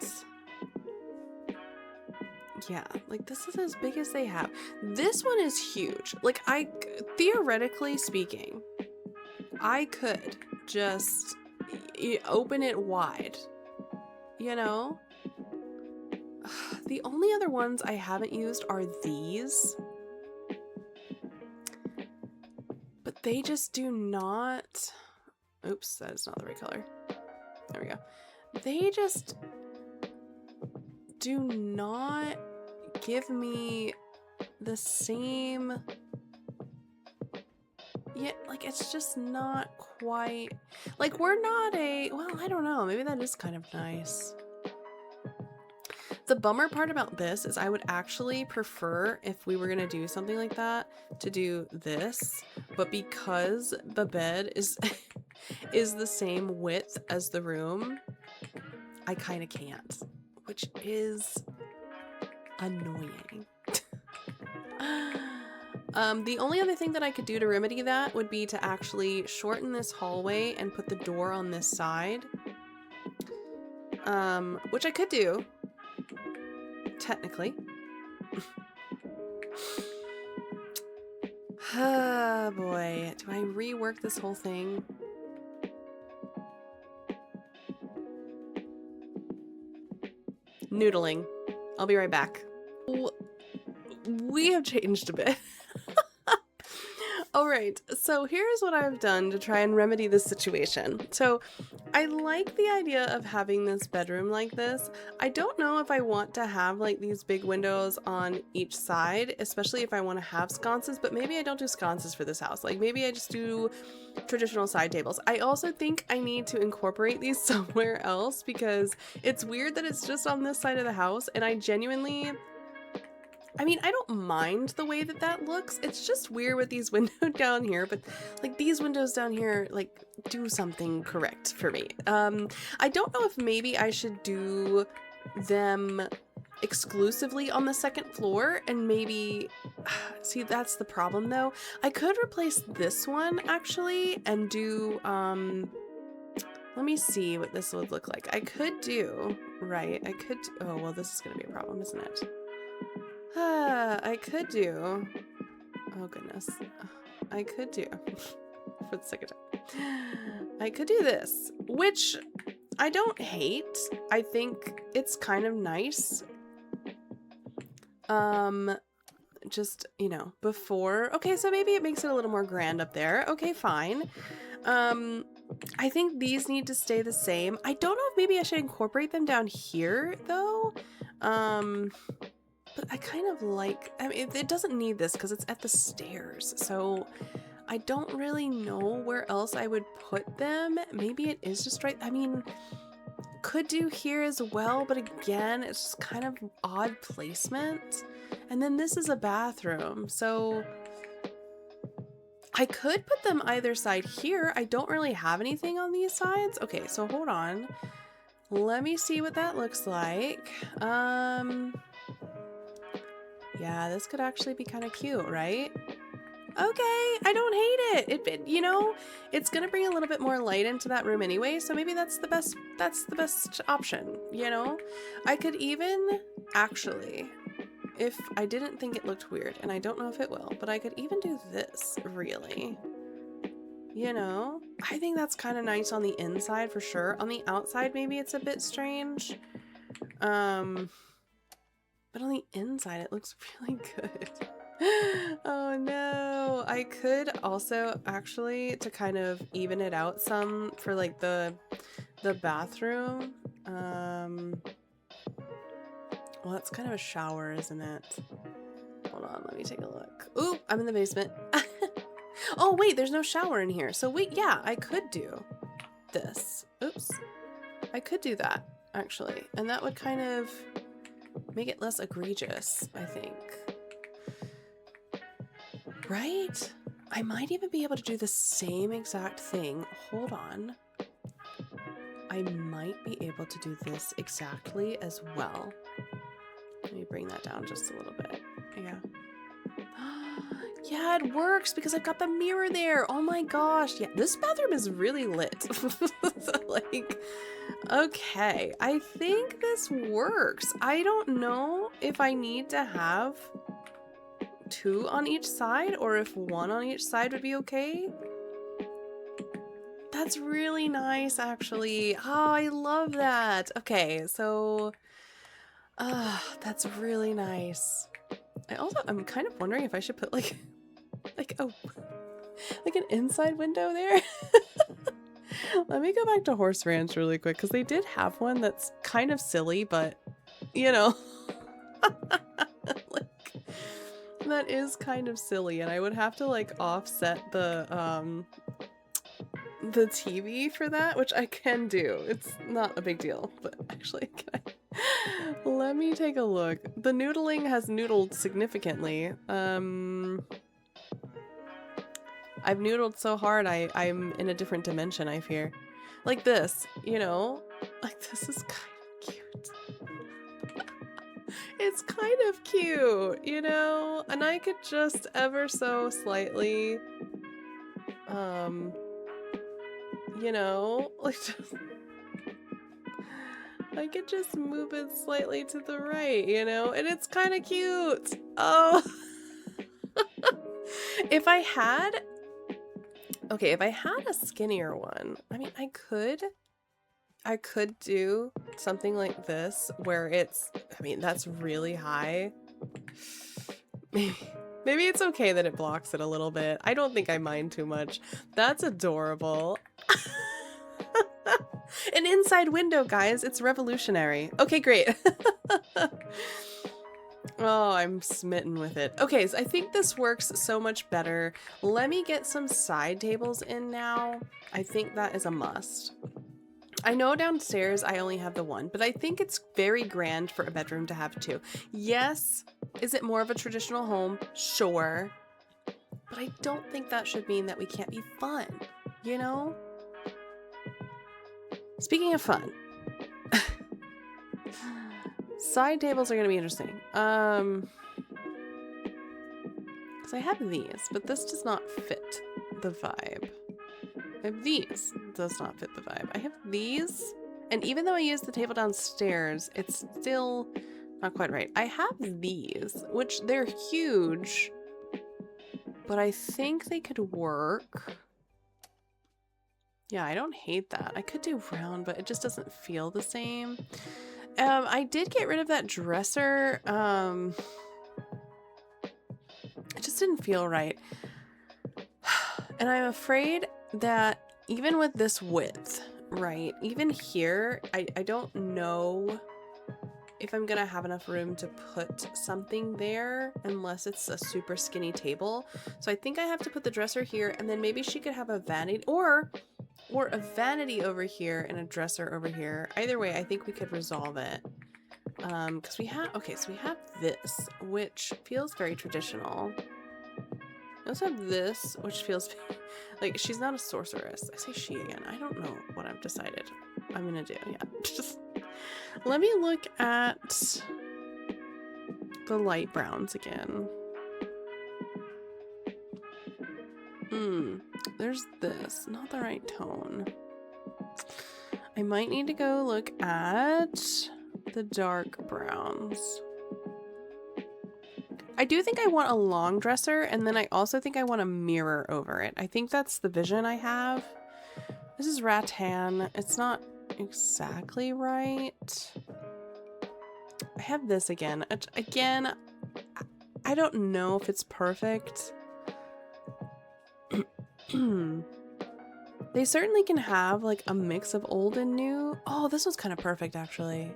yeah, like this is as big as they have. This one is huge. Like theoretically speaking, I could just open it wide, you know? The only other ones I haven't used are these. But they just do not, oops, that is not the right color. There we go. They just do not give me the same, yeah, like it's just not quite, like we're not a, well, I don't know, maybe that is kind of nice. The bummer part about this is I would actually prefer, if we were going to do something like that, to do this, but because the bed is is the same width as the room, I kind of can't, which is annoying. The only other thing that I could do to remedy that would be to actually shorten this hallway and put the door on this side, which I could do. Technically. Oh boy, do I rework this whole thing? Noodling. I'll be right back. We have changed a bit. Alright, so here's what I've done to try and remedy this situation. So I like the idea of having this bedroom like this. I don't know if I want to have like these big windows on each side, especially if I want to have sconces, but maybe I don't do sconces for this house. Like maybe I just do traditional side tables. I also think I need to incorporate these somewhere else because it's weird that it's just on this side of the house, and I genuinely, I mean, I don't mind the way that that looks. It's just weird with these windows down here, but like these windows down here, like do something correct for me. I don't know if maybe I should do them exclusively on the second floor and maybe, see, that's the problem though. I could replace this one actually and do, let me see what this would look like. I could do, right, I could, oh, well, this is gonna be a problem, isn't it? I could do, oh goodness, I could do, for the second time, I could do this, which I don't hate. I think it's kind of nice. Just, you know, before, okay, so maybe it makes it a little more grand up there. Okay, fine. I think these need to stay the same. I don't know if maybe I should incorporate them down here though. But I kind of like, I mean, it doesn't need this because it's at the stairs. So I don't really know where else I would put them. Maybe it is just right. I mean, could do here as well, but again, it's just kind of odd placement. And then this is a bathroom, so I could put them either side here. I don't really have anything on these sides. Okay, so hold on. Let me see what that looks like. Yeah, this could actually be kind of cute, right? Okay, I don't hate it. You know, it's gonna bring a little bit more light into that room anyway, so maybe that's the best option, you know? I could even actually, if I didn't think it looked weird, and I don't know if it will, but I could even do this, really. You know? I think that's kind of nice on the inside for sure. On the outside, maybe it's a bit strange. But on the inside, it looks really good. Oh no. I could also actually, to kind of even it out some for like the bathroom. Well, that's kind of a shower, isn't it? Hold on, let me take a look. Ooh, I'm in the basement. Oh wait, there's no shower in here. So wait, yeah, I could do this. Oops. I could do that, actually. And that would kind of make it less egregious, I think. Right? I might even be able to do the same exact thing. Hold on. I might be able to do this exactly as well. Let me bring that down just a little bit. Yeah. Yeah, it works because I've got the mirror there. Oh my gosh. Yeah, this bathroom is really lit. Like, okay. I think this works. I don't know if I need to have 2 on each side or if 1 on each side would be okay. That's really nice, actually. Oh, I love that. Okay, so that's really nice. I'm kind of wondering if I should put like an inside window there. Let me go back to Horse Ranch really quick because they did have one that's kind of silly, but you know, like that is kind of silly, and I would have to like offset the TV for that, which I can do. It's not a big deal, but actually, can I? Let me take a look. The noodling has noodled significantly. I've noodled so hard I'm in a different dimension, I fear. Like this, you know? Like this is kind of cute. It's kind of cute, you know? And I could just ever so slightly, you know, like just... I could just move it slightly to the right, you know? And it's kind of cute. Oh. If I had a skinnier one, I mean, I could do something like this where it's, I mean, that's really high. Maybe it's okay that it blocks it a little bit. I don't think I mind too much. That's adorable. An inside window, guys. It's revolutionary. Okay, great. Oh, I'm smitten with it. Okay, so I think this works so much better. Let me get some side tables in now. I think that is a must. I know downstairs I only have the 1, but I think it's very grand for a bedroom to have 2. Yes, is it more of a traditional home? Sure. But I don't think that should mean that we can't be fun, you know? Speaking of fun, side tables are going to be interesting. Because I have these, but this does not fit the vibe. I have these. Does not fit the vibe. I have these, and even though I use the table downstairs, it's still not quite right. I have these, which they're huge, but I think they could work. Yeah, I don't hate that. I could do round, but it just doesn't feel the same. I did get rid of that dresser. It just didn't feel right. And I'm afraid that even with this width, right? Even here, I don't know if I'm gonna have enough room to put something there unless it's a super skinny table. So I think I have to put the dresser here, and then maybe she could have a vanity or a vanity over here and a dresser over here. Either way, I think we could resolve it. Because we have, okay, so we have this, which feels very traditional. We also have this, which feels like she's not a sorceress. I say she again. I don't know what I've decided I'm gonna do. Yeah, just let me look at the light browns again. There's this, not the right tone. I might need to go look at the dark browns. I do think I want a long dresser, and then I also think I want a mirror over it. I think that's the vision I have. This is rattan. It's not exactly right. I have this again. Again, I don't know if it's perfect. They certainly can have like a mix of old and new. Oh, this one's kind of perfect actually.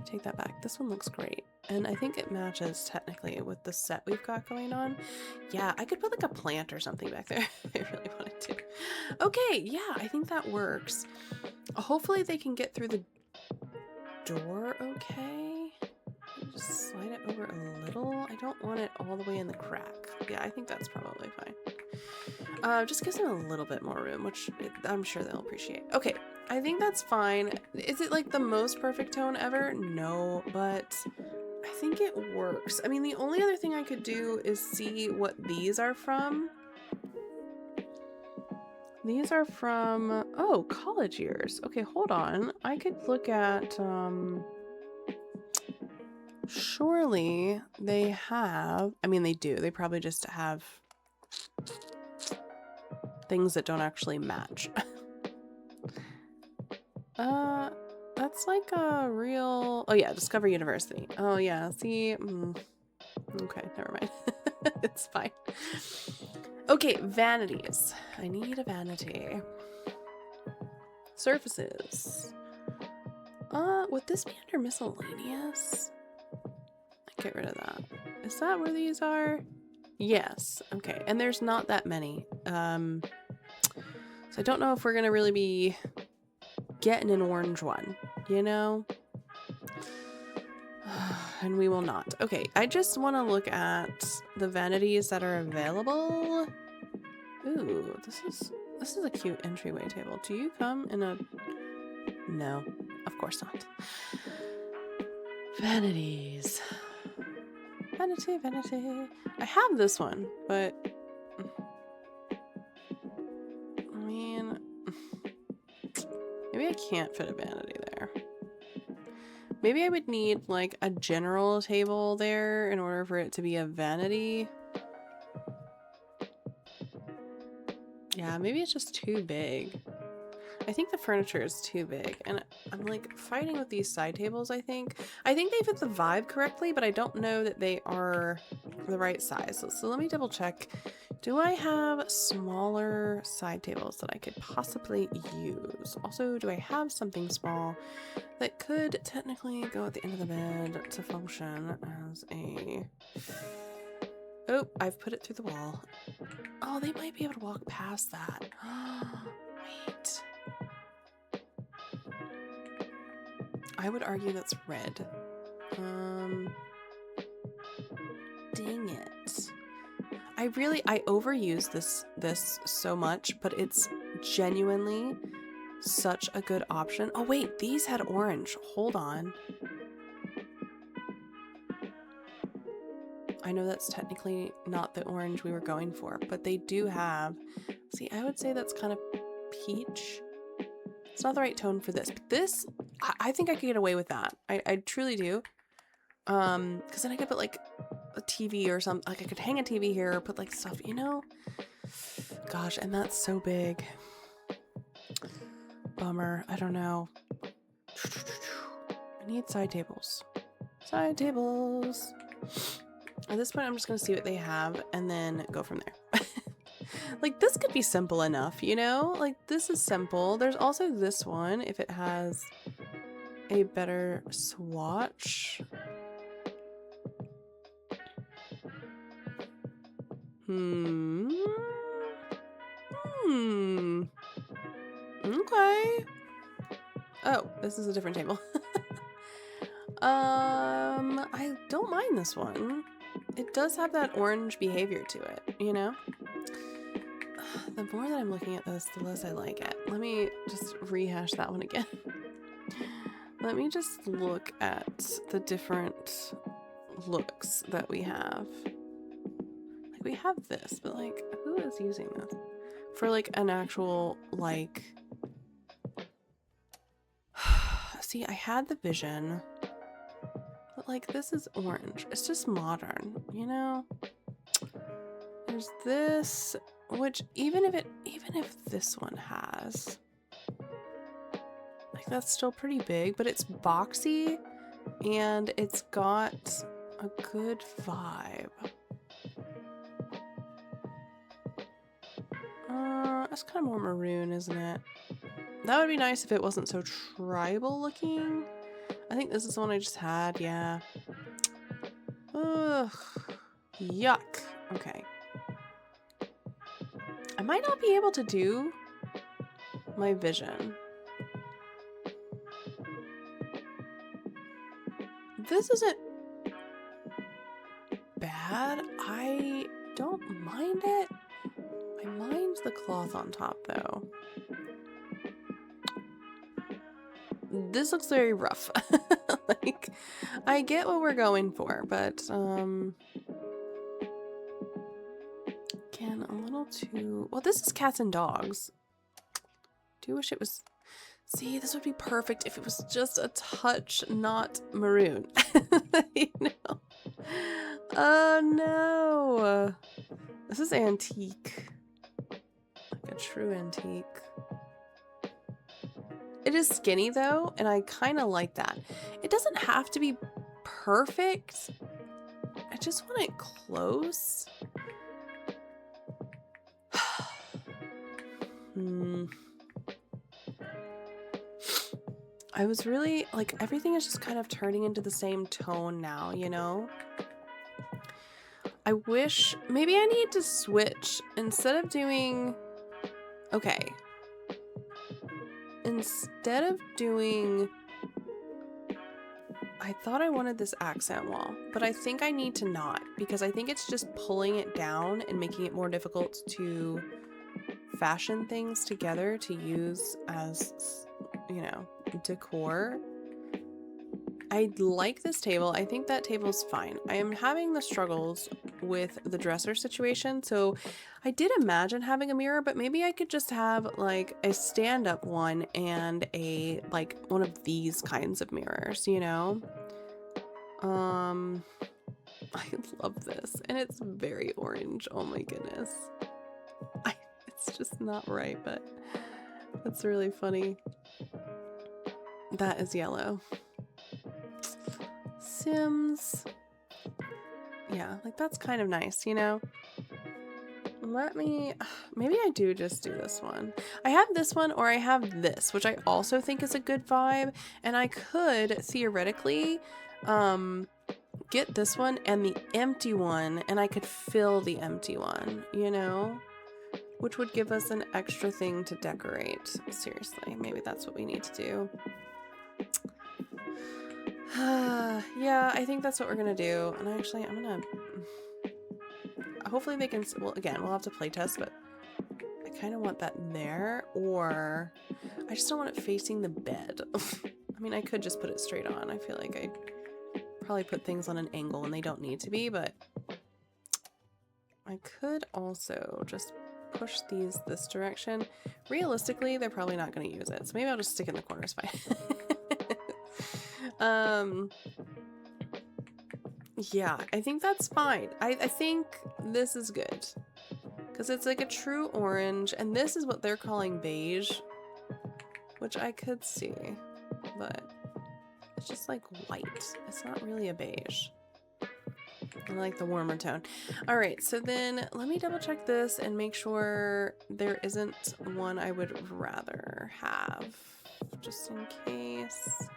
Take that back. This one looks great. And I think it matches technically with the set we've got going on. Yeah, I could put like a plant or something back there if I really wanted to. Okay, yeah, I think that works. Hopefully they can get through the door okay. Just slide it over a little. I don't want it all the way in the crack. Yeah, I think that's probably fine. Just gives them a little bit more room, which I'm sure they'll appreciate. Okay, I think that's fine. Is it like the most perfect tone ever? No, but I think it works. I mean, the only other thing I could do is see what these are from. These are from, oh, college years. Okay, hold on. I could look at, surely they have, I mean, they do. They probably just have things that don't actually match. That's like a real, oh yeah, Discover University. Oh yeah, see, okay, never mind. It's fine. Okay, vanities. I need a vanity. Surfaces. Would this be under miscellaneous? I get rid of that. Is that where these are? Yes. Okay, and there's not that many. So I don't know if we're gonna really be getting an orange one, you know? And we will not. Okay, I just want to look at the vanities that are available. Ooh, this is a cute entryway table. Do you come in a... No, of course not. Vanities. Vanity, vanity. I have this one, but... I mean... Maybe I can't fit a vanity there. Maybe I would need like a general table there in order for it to be a vanity. Yeah, maybe it's just too big. I think the furniture is too big, and I'm like fighting with these side tables. I think they fit the vibe correctly, but I don't know that they are the right size. So let me double check. Do I have smaller side tables that I could possibly use? Also, do I have something small that could technically go at the end of the bed to function as a... Oh, I've put it through the wall. Oh, they might be able to walk past that. Wait. I would argue that's red. Dang it. I overuse this so much, but it's genuinely such a good option. Oh wait, these had orange. Hold on. I know that's technically not the orange we were going for, but they do have... See, I would say that's kind of peach. It's not the right tone for this, but this, I think I could get away with that. I truly do. Because then I could put like a TV or something. Like I could hang a TV here or put like stuff, you know? Gosh, and that's so big. Bummer. I don't know. I need side tables. Side tables. At this point, I'm just going to see what they have and then go from there. Like, this could be simple enough, you know? Like, this is simple. There's also this one, if it has a better swatch. Okay. Oh, this is a different table. I don't mind this one. It does have that orange behavior to it, you know? The more that I'm looking at this, the less I like it. Let me just rehash that one again. Let me just look at the different looks that we have. Like, we have this, but like, who is using this? For like an actual, like... See, I had the vision, but like, this is orange. It's just modern, you know? There's this, which even if this one has, like, that's still pretty big, but it's boxy and it's got a good vibe. That's kind of more maroon, isn't it? That would be nice if it wasn't so tribal looking. I think this is the one I just had, yeah. Ugh. Yuck. Okay. I might not be able to do my vision. This isn't bad. I don't mind it. I mind the cloth on top, though. This looks very rough. Like, I get what we're going for, but again, a little too... Well, this is cats and dogs. Do wish it was... See, this would be perfect if it was just a touch not maroon. You know? Oh no! This is antique. Like a true antique. It is skinny though, and I kind of like that. It doesn't have to be perfect. I just want it close. I was really, like, everything is just kind of turning into the same tone now, you know? I wish, maybe I need to switch. Instead of doing, okay. Instead of doing, I thought I wanted this accent wall, but I think I need to not, because I think it's just pulling it down and making it more difficult to fashion things together to use as, you know, decor. I like this table. I think that table's fine. I am having the struggles with the dresser situation, so I did imagine having a mirror, but maybe I could just have like a stand-up one and a like one of these kinds of mirrors, you know? I love this, and it's very orange. Oh my goodness. It's just not right, but that's really funny. That is yellow. Sims. Yeah, like that's kind of nice, you know? Let me, maybe I do just do this one. I have this one, or I have this, which I also think is a good vibe, and I could theoretically get this one and the empty one, and I could fill the empty one, you know? Which would give us an extra thing to decorate. Seriously, maybe that's what we need to do. Yeah, I think that's what we're gonna do. And actually, I'm gonna... Hopefully they can... Well, again, we'll have to play test, but I kind of want that there, or... I just don't want it facing the bed. I mean, I could just put it straight on. I feel like I probably put things on an angle when they don't need to be, but... I could also just push these this direction. Realistically, they're probably not going to use it, so maybe I'll just stick it in the corners. Fine. Yeah, I think that's fine. I think this is good because it's like a true orange, and this is what they're calling beige, which I could see, but it's just like white. It's not really a beige. I like the warmer tone. All right, so then let me double check this and make sure there isn't one I would rather have, just in case.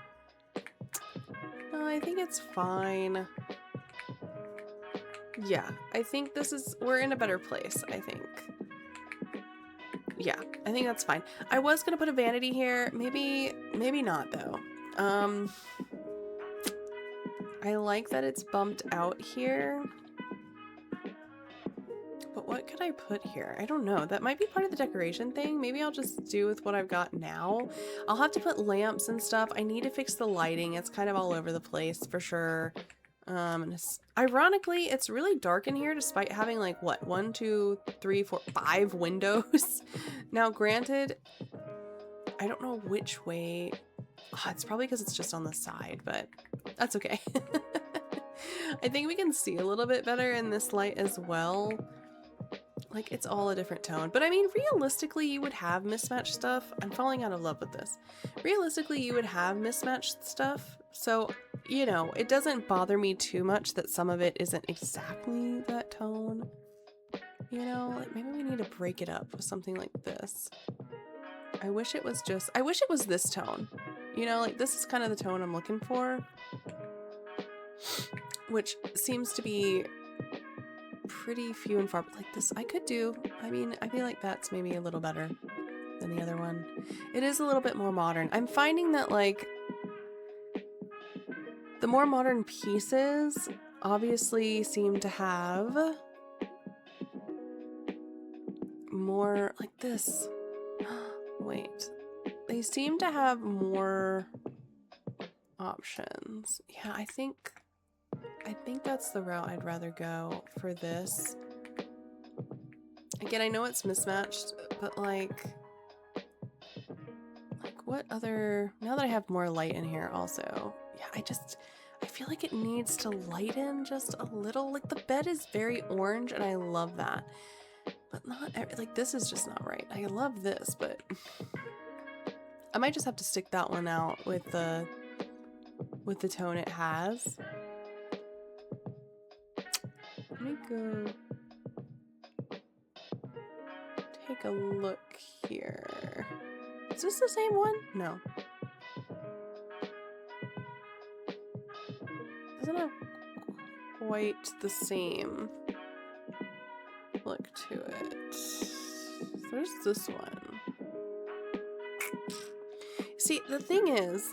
No, I think it's fine. Yeah, I think we're in a better place, I think. Yeah, I think that's fine. I was gonna put a vanity here. Maybe not though. I like that it's bumped out here. But what could I put here? I don't know. That might be part of the decoration thing. Maybe I'll just do with what I've got now. I'll have to put lamps and stuff. I need to fix the lighting. It's kind of all over the place for sure. Ironically, it's really dark in here despite having like what, 1, 2, 3, 4, 5 windows. Now granted, I don't know which way. Oh, it's probably because it's just on the side, but that's okay. I think we can see a little bit better in this light as well. Like, it's all a different tone. But I mean, realistically, you would have mismatched stuff. I'm falling out of love with this. Realistically, you would have mismatched stuff. So, you know, it doesn't bother me too much that some of it isn't exactly that tone. You know, like maybe we need to break it up with something like this. I wish it was this tone. You know, like this is kind of the tone I'm looking for. Which seems to be pretty few and far, but like this I could do. I mean, I feel like that's maybe a little better than the other one. It is a little bit more modern. I'm finding that like the more modern pieces obviously seem to have more like this. Wait, they seem to have more options. Yeah, I think that's the route I'd rather go for this. Again, I know it's mismatched, but like what other, now that I have more light in here also, yeah, I feel like it needs to lighten just a little. Like the bed is very orange and I love that, but not like this is just not right. I love this, but I might just have to stick that one out with the tone it has. Let me go take a look here. Is this the same one? No. Doesn't have quite the same look to it. There's this one. See, the thing is,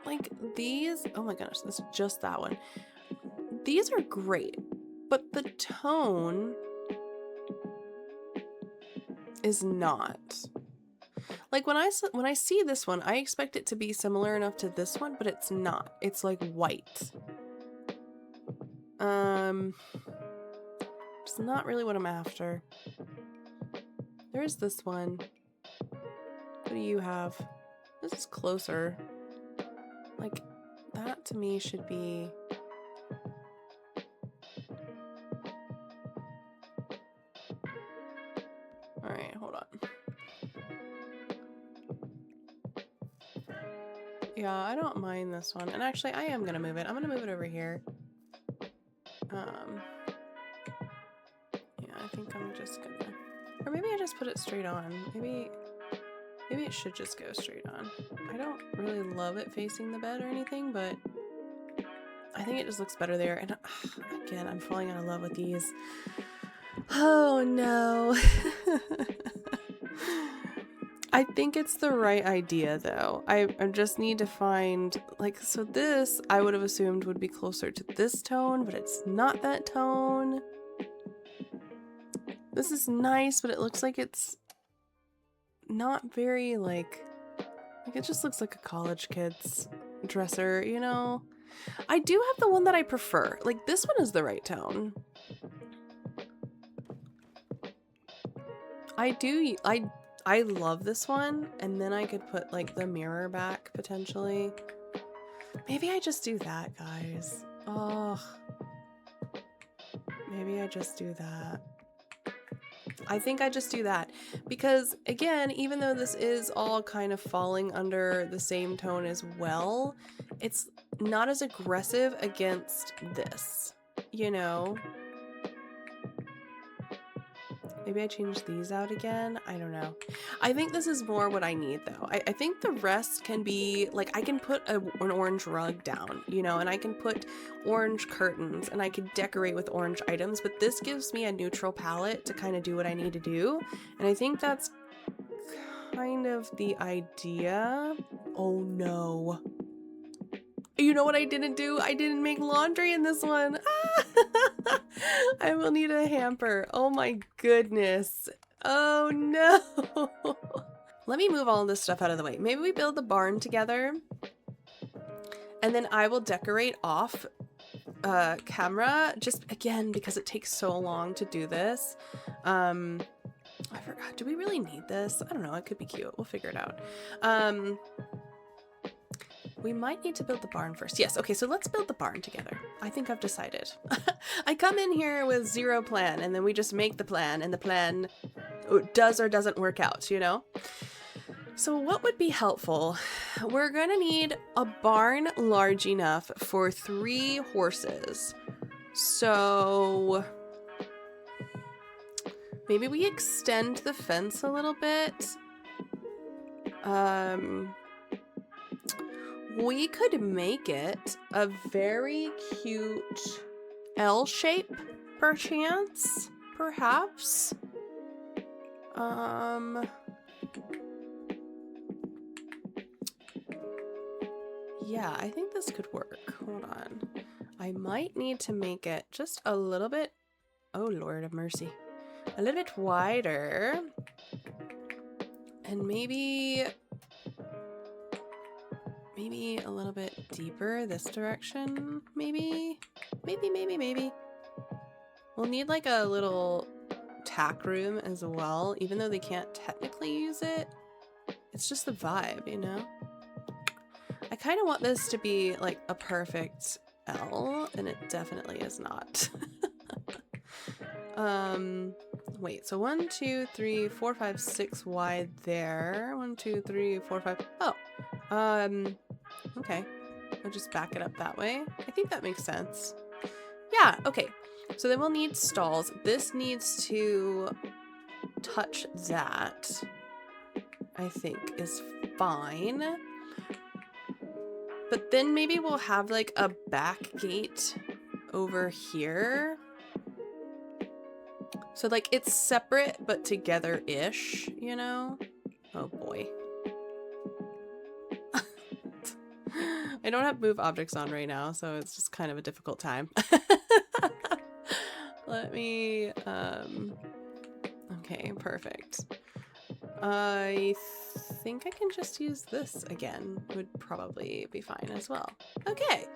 like these, oh my gosh, this is just that one. These are great, but the tone is not. Like when I see this one, I expect it to be similar enough to this one, but it's not. It's like white. It's not really what I'm after. There's this one. What do you have? This is closer. Like that to me should be. All right, hold on. Yeah, I don't mind this one. And actually, I am going to move it. I'm going to move it over here. Yeah, I think I'm just going to... Or maybe I just put it straight on. Maybe it should just go straight on. I don't really love it facing the bed or anything, but I think it just looks better there. And again, I'm falling out of love with these. Oh, no. I think it's the right idea though. I just need to find, like, so this I would have assumed would be closer to this tone, but it's not that tone. This is nice, but it looks like it's not very like it just looks like a college kid's dresser, you know? I do have the one that I prefer. Like this one is the right tone. I love this one, and then I could put like the mirror back potentially. Maybe I just do that, guys. Oh, maybe I just do that. I think I just do that because again, even though this is all kind of falling under the same tone as well, it's not as aggressive against this, you know? Maybe I change these out again. I don't know. I think this is more what I need though. I think the rest can be like, I can put an orange rug down, you know, and I can put orange curtains and I can decorate with orange items, but this gives me a neutral palette to kind of do what I need to do. And I think that's kind of the idea. Oh no. You know what I didn't do? I didn't make laundry in this one. I will need a hamper. Oh my goodness. Oh no. Let me move all this stuff out of the way. Maybe we build the barn together and then I will decorate off camera, just again, because it takes so long to do this. I forgot. Do we really need this? I don't know. It could be cute. We'll figure it out. We might need to build the barn first. Yes, okay, so let's build the barn together. I think I've decided. I come in here with zero plan, and then we just make the plan, and the plan does or doesn't work out, you know? So what would be helpful? We're gonna need a barn large enough for 3 horses. So maybe we extend the fence a little bit. We could make it a very cute L shape, perchance, perhaps. Yeah, I think this could work. Hold on. I might need to make it just a little bit, oh Lord of mercy, a little bit wider. And maybe a little bit deeper this direction, maybe. We'll need like a little tack room as well, even though they can't technically use it. It's just the vibe, you know? I kind of want this to be like a perfect L, and it definitely is not. Wait, so 1, 2, 3, 4, 5, 6 wide there. 1, 2, 3, 4, 5. Oh, okay. I'll just back it up that way. I think that makes sense. Yeah, okay. So then we'll need stalls. This needs to touch that, I think is fine. But then maybe we'll have like a back gate over here. So like it's separate but together-ish, you know? Oh boy. I don't have move objects on right now, so it's just kind of a difficult time. Let me, okay, perfect. I think I can just use this again, would probably be fine as well. Okay.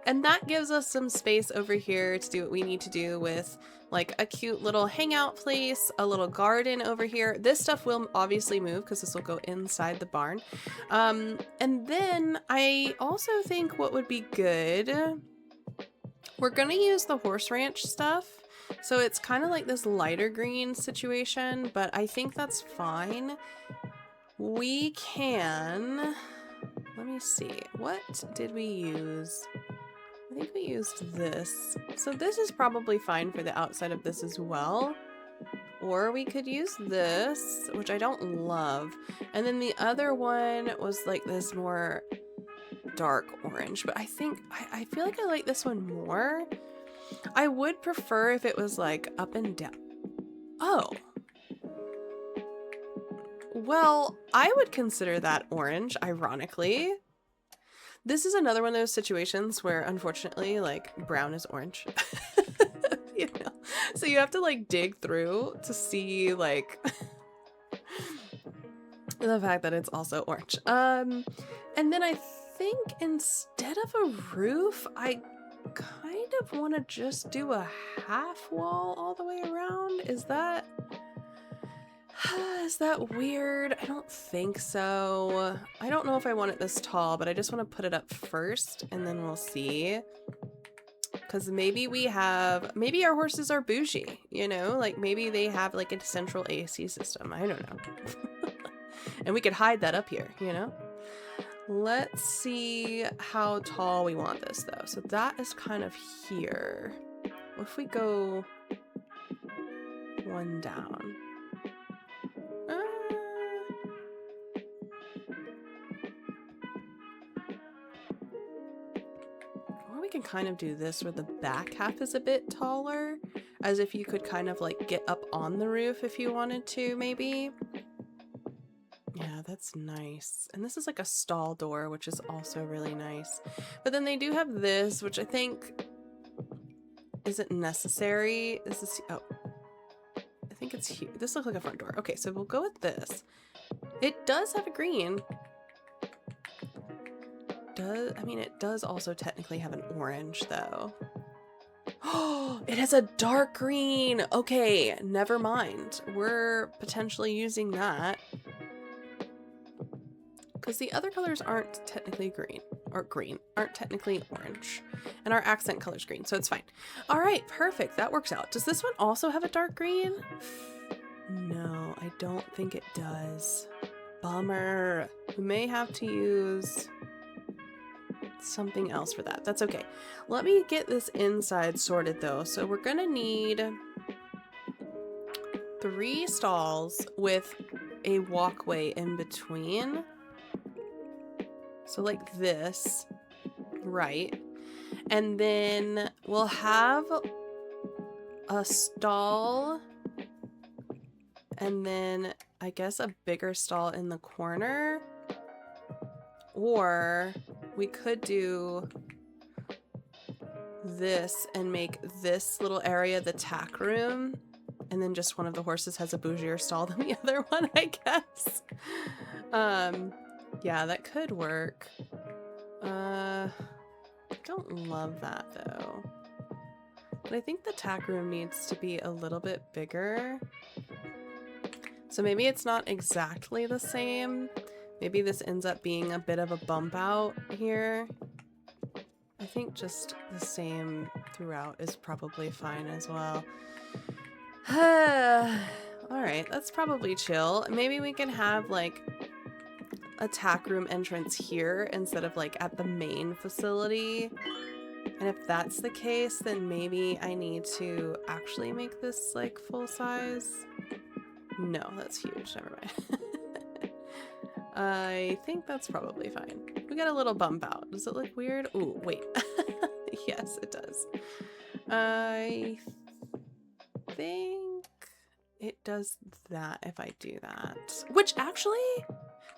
And that gives us some space over here to do what we need to do with like a cute little hangout place, a little garden over here. This stuff will obviously move because this will go inside the barn. And then I also think what would be good, we're gonna use the horse ranch stuff. So it's kind of like this lighter green situation, but I think that's fine. We can, let me see, what did we use? I think we used this. So this is probably fine for the outside of this as well. Or we could use this, which I don't love. And then the other one was like this more dark orange, but I think, I feel like I like this one more. I would prefer if it was like up and down. Oh. Well, I would consider that orange, ironically. This is another one of those situations where unfortunately like brown is orange. You know? So you have to like dig through to see like the fact that it's also orange. And then I think instead of a roof, I kind of want to just do a half wall all the way around. Is that weird? I don't think so. I don't know if I want it this tall, but I just want to put it up first and then we'll see. Because maybe our horses are bougie, you know? Like maybe they have like a central AC system. I don't know. And we could hide that up here, you know? Let's see how tall we want this though. So that is kind of here. What if we go one down? Or we can kind of do this where the back half is a bit taller, as if you could kind of like get up on the roof if you wanted to, maybe. Yeah, that's nice. And this is like a stall door, which is also really nice. But then they do have this, which I think isn't necessary. This is, oh, I think it's here. This looks like a front door. Okay, so we'll go with this. It does have a green. I mean, it does also technically have an orange though. Oh, it has a dark green. Okay, never mind. We're potentially using that. Because the other colors aren't technically aren't technically orange. And our accent color's green, so it's fine. All right, perfect. That works out. Does this one also have a dark green? No, I don't think it does. Bummer. We may have to use something else for that. That's okay. Let me get this inside sorted though. So we're gonna need 3 stalls with a walkway in between. So like this, right? And then we'll have a stall and then I guess a bigger stall in the corner. Or we could do this and make this little area the tack room. And then just one of the horses has a bougier stall than the other one, I guess. Yeah, that could work. I don't love that though. But I think the tack room needs to be a little bit bigger. So maybe it's not exactly the same. Maybe this ends up being a bit of a bump out here. I think just the same throughout is probably fine as well. All right, that's probably chill. Maybe we can have like a tack room entrance here instead of like at the main facility. And if that's the case, then maybe I need to actually make this like full size. No, that's huge. Never mind. I think that's probably fine. We got a little bump out. Does it look weird? Ooh, wait. Yes, it does. I think it does that if I do that. Which actually,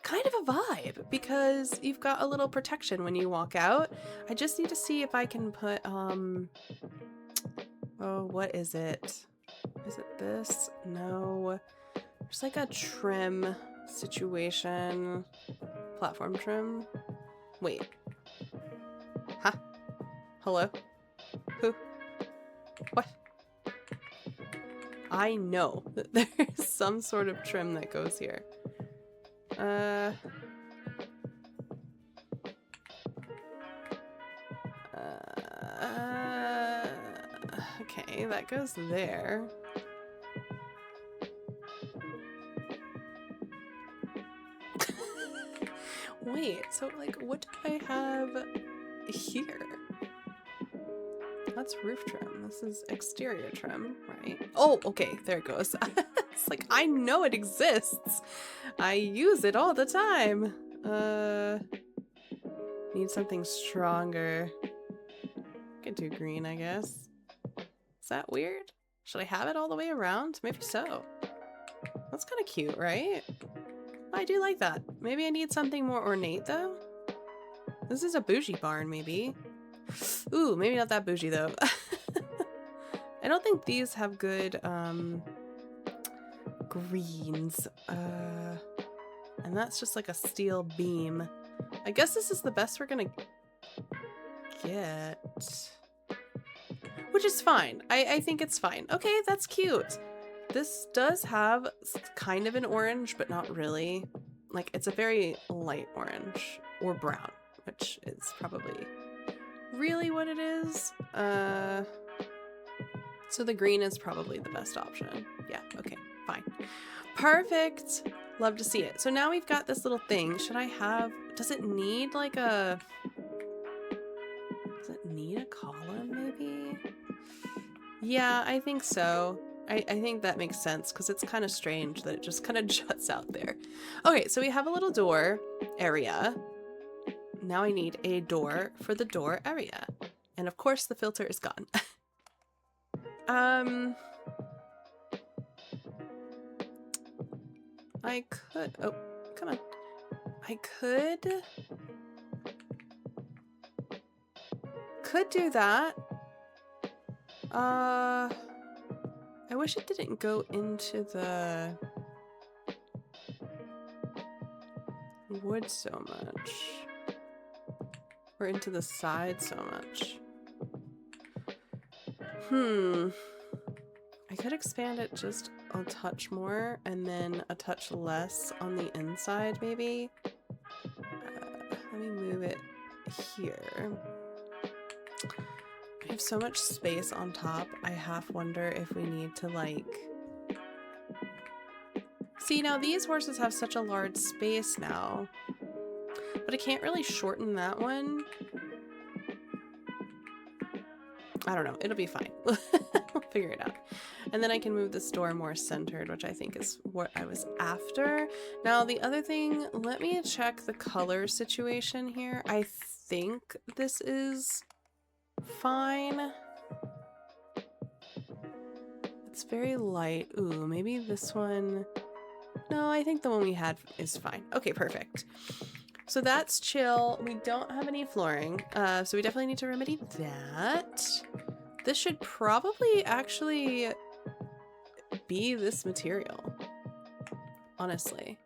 kind of a vibe, because you've got a little protection when you walk out. I just need to see if I can put, oh, what is it? Is it this? No. There's like a trim situation. Platform trim. Wait. Huh? Hello? Who? What? I know that there's some sort of trim that goes here. Okay, that goes there. Wait, so like what do I have here? That's roof trim. This is exterior trim, right? Oh, okay, there it goes. It's like, I know it exists. I use it all the time. Need something stronger. Could do green, I guess. Is that weird? Should I have it all the way around? Maybe so. That's kind of cute, right? I do like that. Maybe I need something more ornate though. This is a bougie barn, maybe. Ooh, maybe not that bougie though. I don't think these have good greens. And that's just like a steel beam. I guess this is the best we're gonna get. Which is fine. I think it's fine. Okay, that's cute. This does have kind of an orange, but not really. Like, it's a very light orange or brown, which is probably really what it is. So the green is probably the best option. Yeah, okay, fine. Perfect. Love to see it. So now we've got this little thing. Should I have Does it need like a... Does it need a column maybe? Yeah, I think so. I think that makes sense because it's kind of strange that it just kind of juts out there. Okay, so we have a little door area. Now I need a door for the door area. And of course the filter is gone. I could... Oh, come on. I could do that. I wish it didn't go into the wood so much. Or into the side so much. I could expand it just a touch more and then a touch less on the inside maybe. Let me move it here. I have so much space on top, I half wonder if we need to like... See, now these horses have such a large space now, but I can't really shorten that one. I don't know, it'll be fine. We'll figure it out. And then I can move this door more centered, which I think is what I was after. Now the other thing, let me check the color situation here. I think this is fine. It's very light. Ooh, maybe this one. No, I think the one we had is fine. Okay, perfect. So that's chill. We don't have any flooring, so we definitely need to remedy that. This should probably actually be this material, honestly.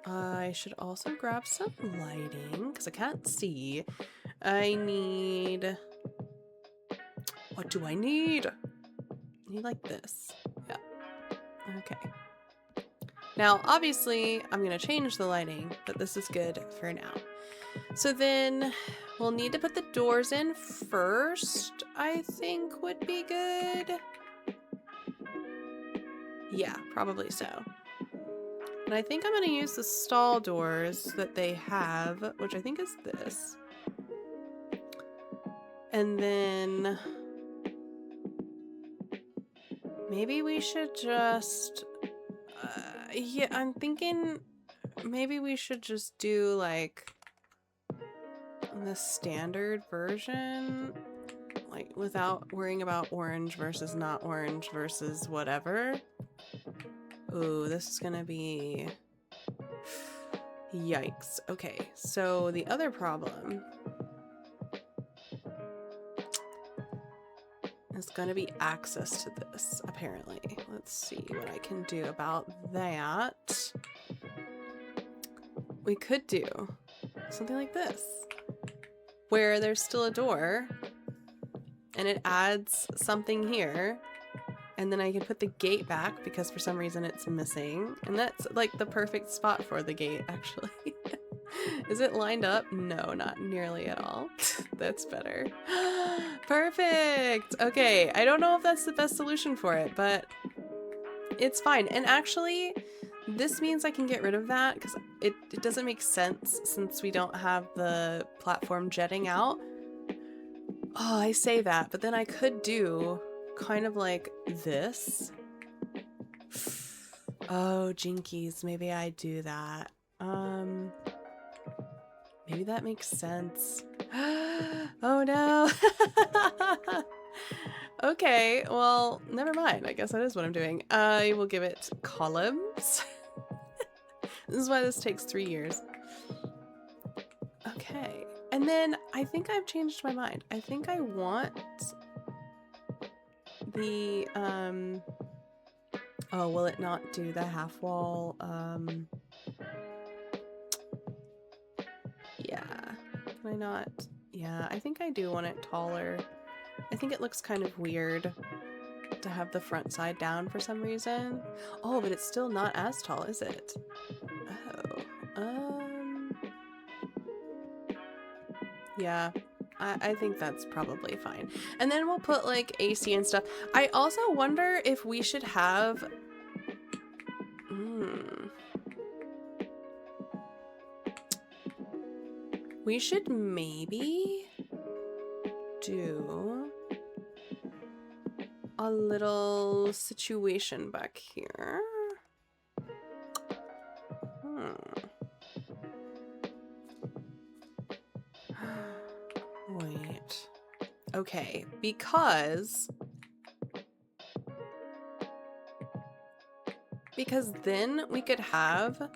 I should also grab some lighting because I can't see. I need... What do I need? I need like this. Yeah. Okay. Now, obviously, I'm going to change the lighting, but this is good for now. So then we'll need to put the doors in first, I think would be good. Yeah, probably so. And I think I'm going to use the stall doors that they have, which I think is this. And then maybe we should just... yeah, I'm thinking maybe we should just do like the standard version, like without worrying about orange versus not orange versus whatever. Ooh, this is gonna be... Yikes. Okay, so the other problem is gonna be access to this, apparently. Let's see what I can do about that. We could do something like this, where there's still a door, and it adds something here, and then I can put the gate back because for some reason it's missing, and that's like the perfect spot for the gate, actually. Is it lined up? No, not nearly at all. That's better. Perfect! Okay, I don't know if that's the best solution for it, but it's fine. And actually, this means I can get rid of that because it doesn't make sense since we don't have the platform jetting out. Oh, I say that, but then I could do kind of like this. Oh, jinkies, maybe I do that. Maybe that makes sense. Oh no. Okay, well, never mind. I guess that is what I'm doing. I will give it columns. This is why this takes 3 years. Okay, and then I think I've changed my mind. I think I want the, oh, will it not do the half wall? Yeah, can I not? Yeah, I think I do want it taller. I think it looks kind of weird to have the front side down for some reason. Oh, but it's still not as tall, is it? Oh, yeah, I think that's probably fine. And then we'll put like AC and stuff. I also wonder if we should have... We should maybe do a little situation back here. Wait. Okay, because then we could have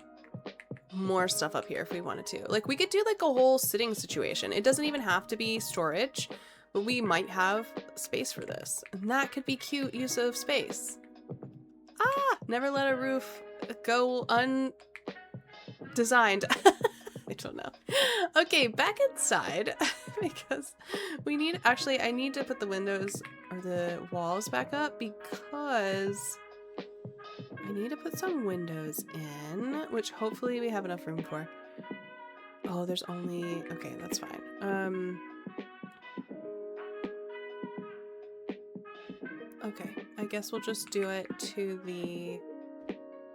more stuff up here if we wanted to. Like, we could do like a whole sitting situation. It doesn't even have to be storage, but we might have space for this. And that could be cute use of space. Ah, never let a roof go undesigned. I don't know. Okay, back inside because we need, actually, I need to put the windows or the walls back up because I need to put some windows in, which hopefully we have enough room for. Oh, there's only, okay, that's fine. Okay, I guess we'll just do it to the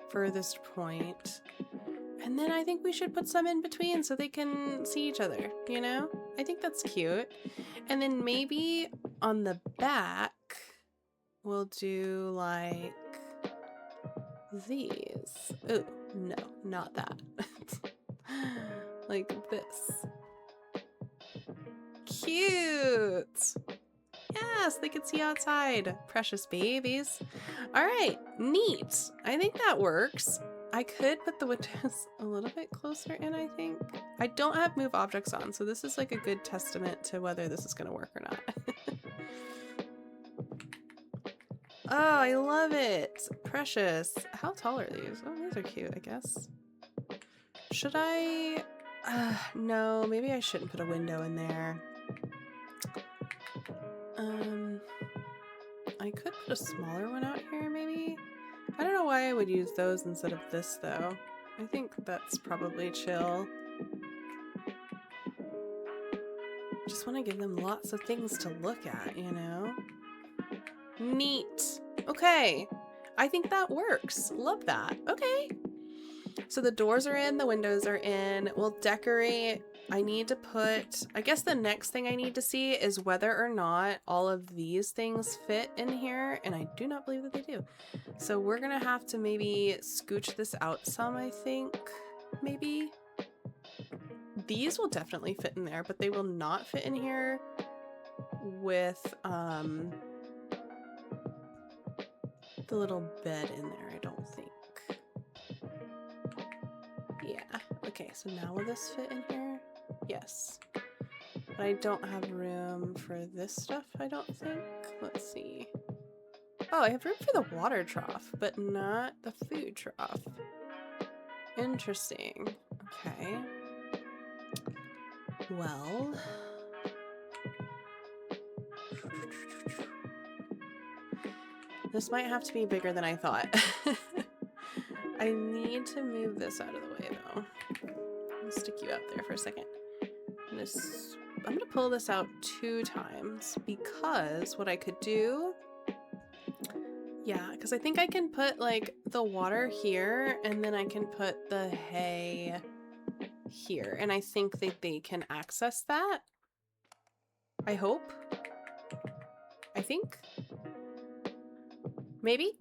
furthest point. And then I think we should put some in between so they can see each other, you know? I think that's cute. And then maybe on the back, we'll do like these. Oh, no, not that. Like this. Cute! Yes, they can see outside. Precious babies. All right, neat. I think that works. I could put the windows a little bit closer in, I think. I don't have move objects on, so this is like a good testament to whether this is going to work or not. Oh, I love it. Precious. How tall are these? Oh, these are cute, I guess. Should I? No, maybe I shouldn't put a window in there. I could put a smaller one out here, maybe? I don't know why I would use those instead of this, though. I think that's probably chill. Just want to give them lots of things to look at, you know? Neat. Okay. I think that works. Love that. Okay. So the doors are in, the windows are in. We'll decorate. I need to put, I guess the next thing I need to see is whether or not all of these things fit in here, and I do not believe that they do. So we're gonna have to maybe scooch this out some, I think, maybe. These will definitely fit in there, but they will not fit in here with the little bed in there, I don't think. Yeah, okay, so now will this fit in here? Yes. But I don't have room for this stuff, I don't think. Let's see. Oh, I have room for the water trough, but not the food trough. Interesting. Okay. Well. This might have to be bigger than I thought. I need to move this out of the way, though. I'll stick you out there for a second. I'm gonna pull this out 2 times because what I could do, yeah, because I think I can put like the water here and then I can put the hay here, and I think that they can access that. I hope. I think. Maybe.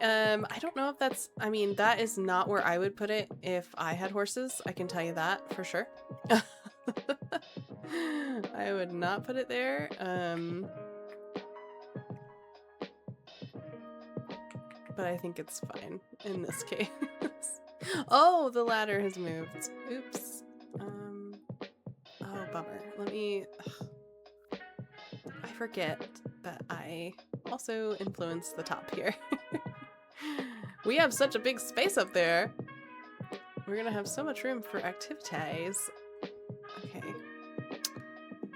I don't know if that's, I mean, that is not where I would put it if I had horses. I can tell you that for sure. I would not put it there. But I think it's fine in this case. Oh, the ladder has moved. Oops. Oh, bummer. Let me, I forget that I also influence the top here. We have such a big space up there. We're gonna have so much room for activities. Okay.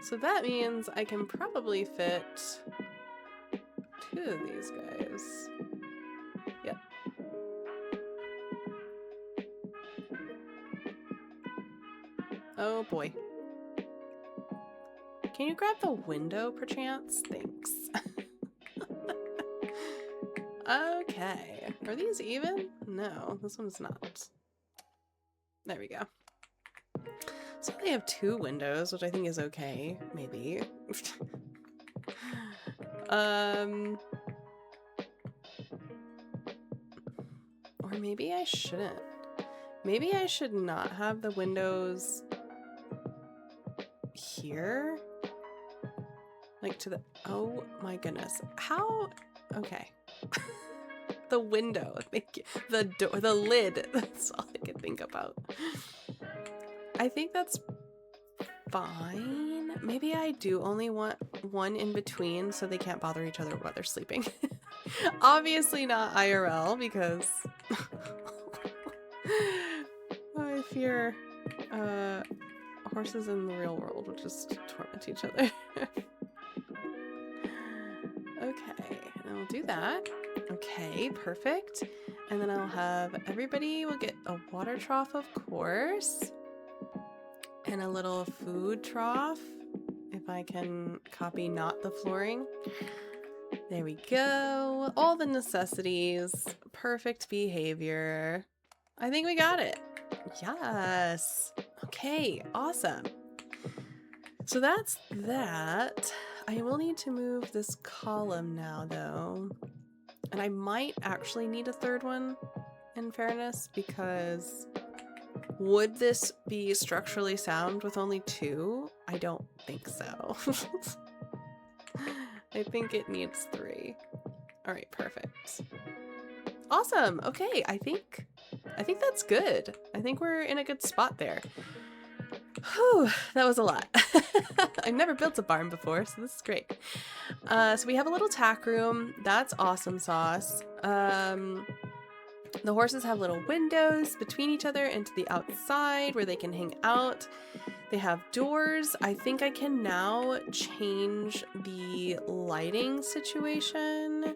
So that means I can probably fit 2 of these guys. Yep. Oh boy. Can you grab the window perchance? Thanks. Okay. Are these even? No, this one's not. There we go. So they have 2 windows, which I think is okay, maybe. Or maybe I shouldn't. Maybe I should not have the windows here? Like to the, oh my goodness. How, okay. The window, thank you. The door, the lid, that's all I could think about. I think that's fine. Maybe I do only want one in between so they can't bother each other while they're sleeping. Obviously not IRL because I fear horses in the real world would just torment each other. Okay, and I'll do that. Okay, perfect. And then I'll have everybody will get a water trough, of course, and a little food trough, if I can copy not the flooring. There we go. All the necessities. Perfect behavior. I think we got it. Yes. Okay, awesome. So that's that. I will need to move this column now, though. And I might actually need a 3rd one, in fairness, because would this be structurally sound with only 2? I don't think so. I think it needs 3. All right, perfect. Awesome. Okay, I think that's good. I think we're in a good spot there. Whew, that was a lot. I've never built a barn before, so this is great. So we have a little tack room. That's awesome sauce. The horses have little windows between each other and to the outside where they can hang out. They have doors. I think I can now change the lighting situation.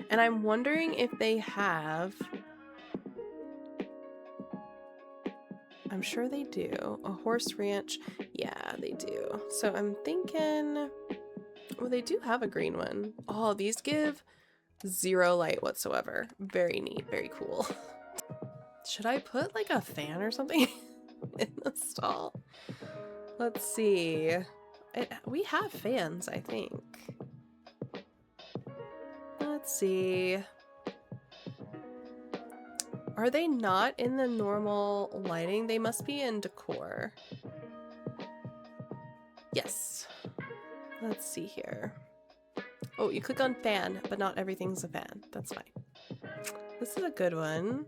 And I'm wondering if they have... I'm sure they do. A horse ranch. Yeah, they do. So I'm thinking... Well, they do have a green one. Oh, these give 0 light whatsoever. Very neat. Very cool. Should I put like a fan or something in the stall? Let's see. We have fans, I think. Let's see. Are they not in the normal lighting? They must be in decor. Yes. Let's see here. Oh, you click on fan, but not everything's a fan. That's fine. This is a good one.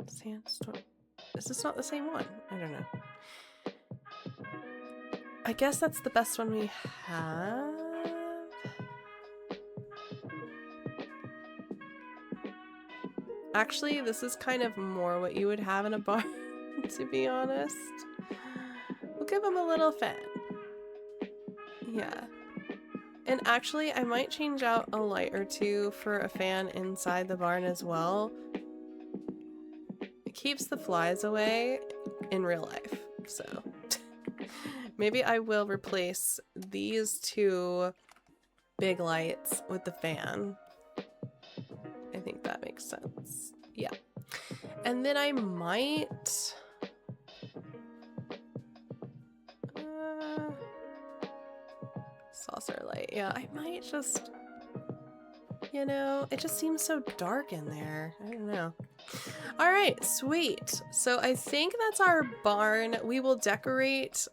Sandstorm. Is this not the same one? I don't know. I guess that's the best one we have. Actually, this is kind of more what you would have in a barn, to be honest. We'll give them a little fan. Yeah. And actually, I might change out a light or 2 for a fan inside the barn as well. It keeps the flies away in real life, so maybe I will replace these 2 big lights with the fan. I think that makes sense. Yeah. And then I might... saucer light. Yeah, I might just... You know, it just seems so dark in there. I don't know. All right, sweet. So I think that's our barn. We will decorate.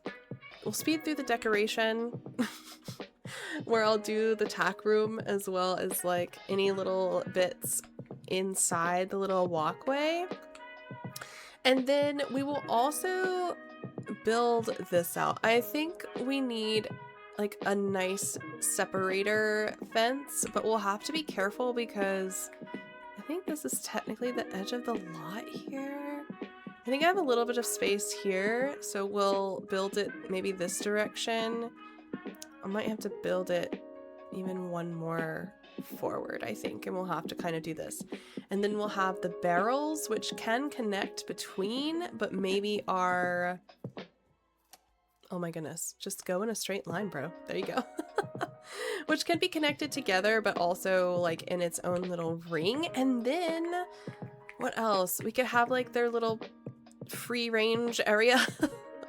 We'll speed through the decoration where I'll do the tack room as well as like any little bits inside the little walkway. And then we will also build this out. I think we need like a nice separator fence, but we'll have to be careful because I think this is technically the edge of the lot here. I think I have a little bit of space here, so we'll build it maybe this direction. I might have to build it even one more forward, I think, and we'll have to kind of do this. And then we'll have the barrels, which can connect between, but maybe are... Oh my goodness, just go in a straight line, bro. There you go. Which can be connected together, but also like in its own little ring. And then what else? We could have like their little free range area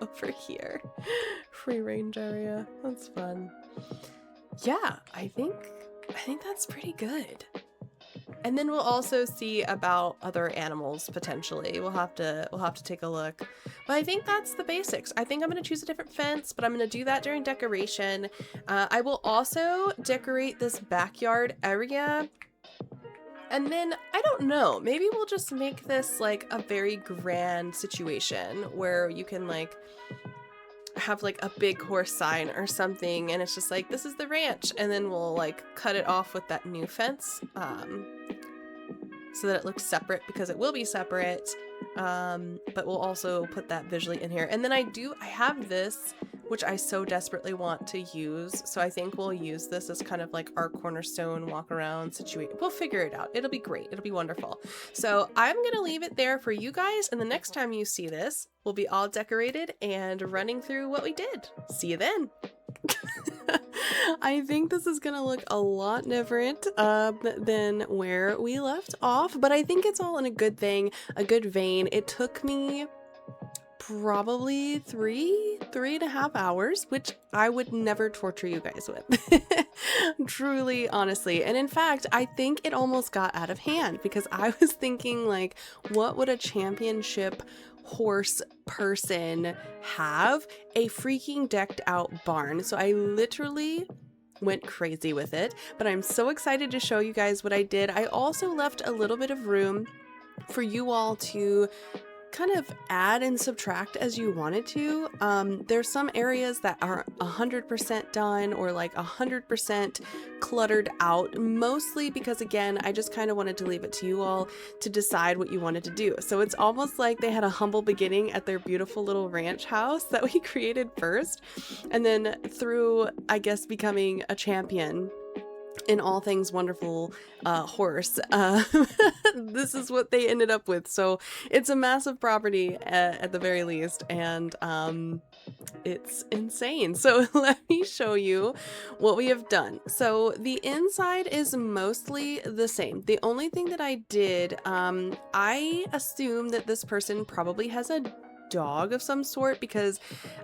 over here. Free range area. That's fun. Yeah, I think that's pretty good. And then we'll also see about other animals potentially. We'll have to take a look. But I think that's the basics. I think I'm going to choose a different fence, but I'm going to do that during decoration. I will also decorate this backyard area. And then, I don't know, maybe we'll just make this like a very grand situation where you can like have like a big horse sign or something, and it's just like, this is the ranch, and then we'll like cut it off with that new fence so that it looks separate, because it will be separate, but we'll also put that visually in here. And then I have this, which I so desperately want to use, so I think we'll use this as kind of like our cornerstone walk around situation. We'll figure it out. It'll be great. It'll be wonderful. So I'm gonna leave it there for you guys, and the next time you see this, we'll be all decorated and running through what we did. See you then. I think this is gonna look a lot different than where we left off, but I think it's all in a good vein. It took me probably three and a half hours, which I would never torture you guys with. Truly, honestly. And in fact, I think it almost got out of hand, because I was thinking like, what would a championship horse person have? A freaking decked out barn. So I literally went crazy with it, but I'm so excited to show you guys what I did. I also left a little bit of room for you all to kind of add and subtract as you wanted to. There's some areas that are 100% done or like 100% cluttered out, mostly because, again, I just kind of wanted to leave it to you all to decide what you wanted to do. So it's almost like they had a humble beginning at their beautiful little ranch house that we created first, and then through, I guess, becoming a champion in all things wonderful horse, this is what they ended up with. So it's a massive property at the very least, and it's insane. So let me show you what we have done. So the inside is mostly the same. The only thing that I did, I assume that this person probably has a dog of some sort, because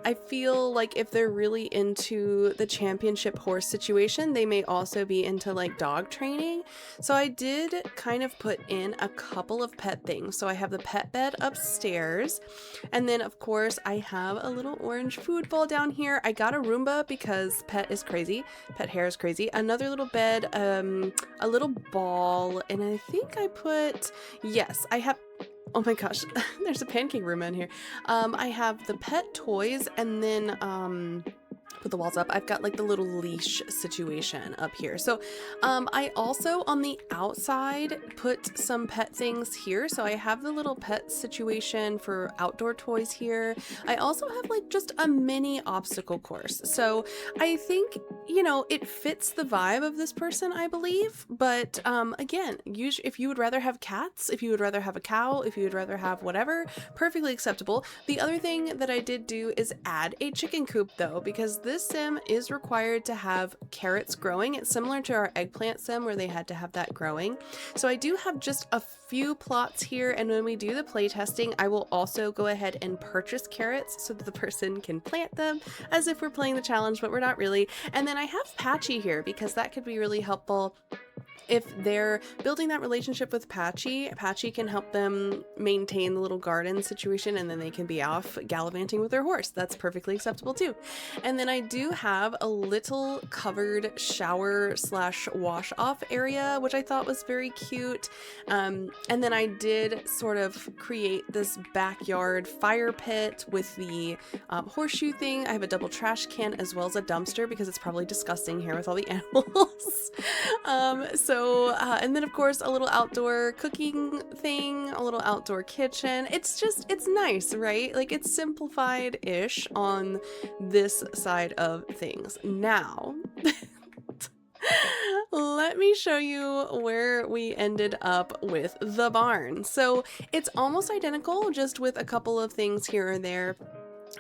I feel like if they're really into the championship horse situation, they may also be into like dog training. So I did kind of put in a couple of pet things. So I have the pet bed upstairs, and then of course I have a little orange food bowl down here. I got a Roomba because pet is crazy, pet hair is crazy. Another little bed, a little ball, and I think I put, yes, I have, oh my gosh, there's a pancake room in here. I have the pet toys, and then put the walls up, I've got like the little leash situation up here. So I also on the outside put some pet things here. So I have the little pet situation for outdoor toys here. I also have like just a mini obstacle course. So I think, you know, it fits the vibe of this person, I believe. But again, if you would rather have cats, if you would rather have a cow, if you would rather have whatever, perfectly acceptable. The other thing that I did do is add a chicken coop though, because this sim is required to have carrots growing. It's similar to our eggplant sim where they had to have that growing. So I do have just a few plots here, and when we do the play testing, I will also go ahead and purchase carrots so that the person can plant them as if we're playing the challenge, but we're not really. And then I have Patchy here because that could be really helpful. If they're building that relationship with Patchy, Patchy can help them maintain the little garden situation, and then they can be off gallivanting with their horse. That's perfectly acceptable too. And then I do have a little covered shower slash wash off area, which I thought was very cute. And then I did sort of create this backyard fire pit with the horseshoe thing. I have a double trash can as well as a dumpster because it's probably disgusting here with all the animals. And then of course a little outdoor cooking thing, a little outdoor kitchen. It's nice, right? Like it's simplified-ish on this side of things. Now, let me show you where we ended up with the barn. So it's almost identical, just with a couple of things here or there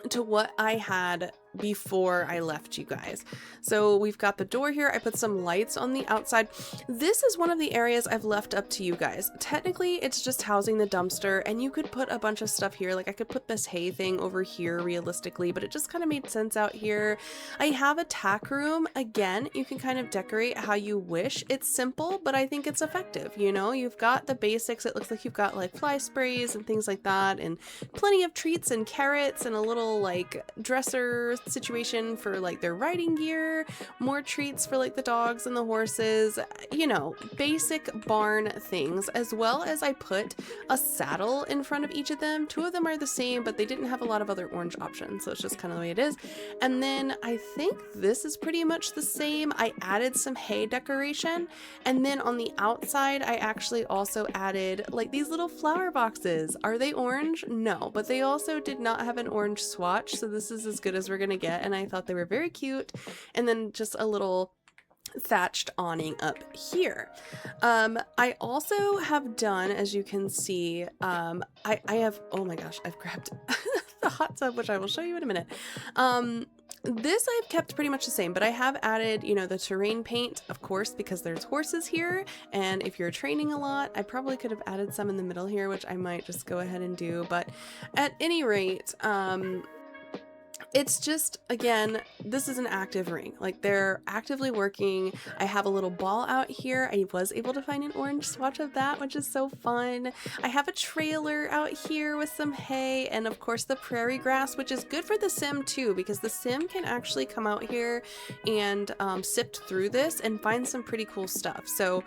to what I had before I left you guys. So we've got the door here. I put some lights on the outside. This is one of the areas I've left up to you guys. Technically, it's just housing the dumpster, and you could put a bunch of stuff here. Like I could put this hay thing over here realistically, but it just kind of made sense out here. I have a tack room. Again, you can kind of decorate how you wish. It's simple, but I think it's effective. You know, you've got the basics. It looks like you've got like fly sprays and things like that, and plenty of treats and carrots and a little like dresser situation for like their riding gear, more treats for like the dogs and the horses, you know, basic barn things, as well as I put a saddle in front of each of them. Two of them are the same, but they didn't have a lot of other orange options, so it's just kind of the way it is. And then I think this is pretty much the same. I added some hay decoration, and then on the outside I actually also added like these little flower boxes. Are they orange? No, but they also did not have an orange swatch, so this is as good as we're gonna get, and I thought they were very cute. And then just a little thatched awning up here. I also have done, as you can see, I have, oh my gosh, I've grabbed the hot tub, which I will show you in a minute. This I've kept pretty much the same, but I have added, you know, the terrain paint, of course, because there's horses here, and if you're training a lot, I probably could have added some in the middle here, which I might just go ahead and do, but at any rate, it's just, again, this is an active ring. Like, they're actively working. I have a little ball out here. I was able to find an orange swatch of that, which is so fun. I have a trailer out here with some hay, and of course the prairie grass, which is good for the sim too, because the sim can actually come out here and sift through this and find some pretty cool stuff. So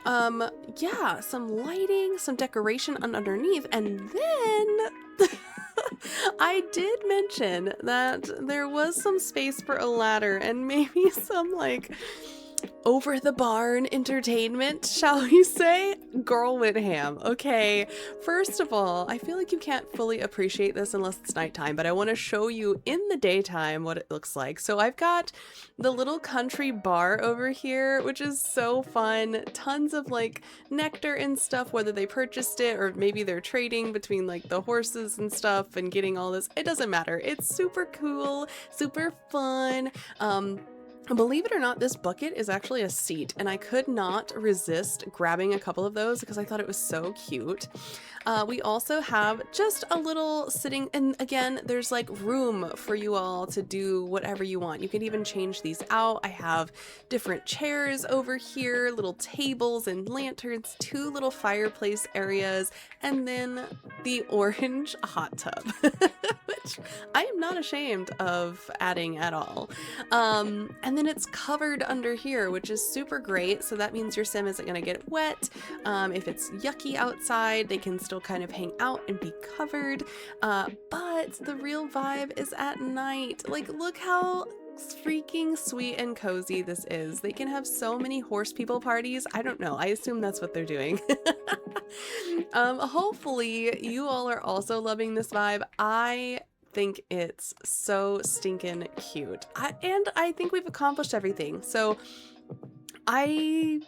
yeah, some lighting, some decoration underneath, and then I did mention that there was some space for a ladder and maybe some like over the barn entertainment, shall we say? Girl went ham. Okay, first of all, I feel like you can't fully appreciate this unless it's nighttime, but I want to show you in the daytime what it looks like. So I've got the little country bar over here, which is so fun. Tons of like nectar and stuff, whether they purchased it or maybe they're trading between like the horses and stuff and getting all this. It doesn't matter. It's super cool, super fun. Believe it or not, this bucket is actually a seat, and I could not resist grabbing a couple of those because I thought it was so cute. We also have just a little sitting, and again, there's like room for you all to do whatever you want. You can even change these out. I have different chairs over here, little tables and lanterns, two little fireplace areas, and then the orange hot tub, which I am not ashamed of adding at all. And then it's covered under here, which is super great. So that means your sim isn't going to get wet. If it's yucky outside, they can still kind of hang out and be covered. But the real vibe is at night. Like, look how freaking sweet and cozy this is. They can have so many horse people parties. I don't know. I assume that's what they're doing. Hopefully you all are also loving this vibe. I think it's so stinking cute. I think we've accomplished everything. So I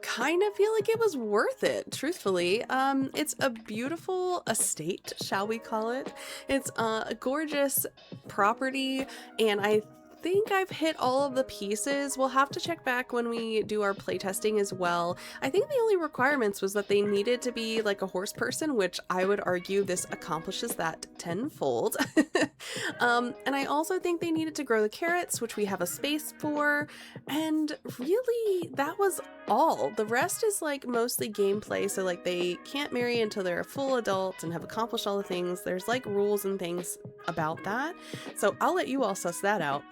kind of feel like it was worth it, truthfully. It's a beautiful estate, shall we call it. It's a gorgeous property, and I think I've hit all of the pieces. We'll have to check back when we do our playtesting as well. I think the only requirements was that they needed to be like a horse person, which I would argue this accomplishes that tenfold. And I also think they needed to grow the carrots, which we have a space for. And really, that was all. The rest is like mostly gameplay, so like they can't marry until they're a full adult and have accomplished all the things. There's like rules and things about that. So I'll let you all suss that out.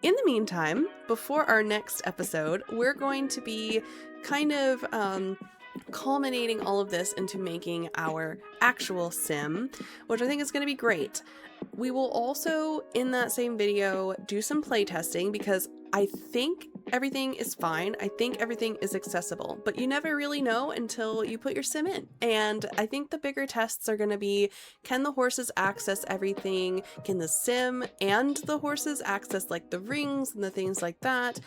In the meantime, before our next episode, we're going to be kind of culminating all of this into making our actual sim, which I think is going to be great. We will also, in that same video, do some playtesting because I think everything is fine. I think everything is accessible, but you never really know until you put your sim in. And I think the bigger tests are going to be, can the horses access everything? Can the sim and the horses access like the rings and the things like that?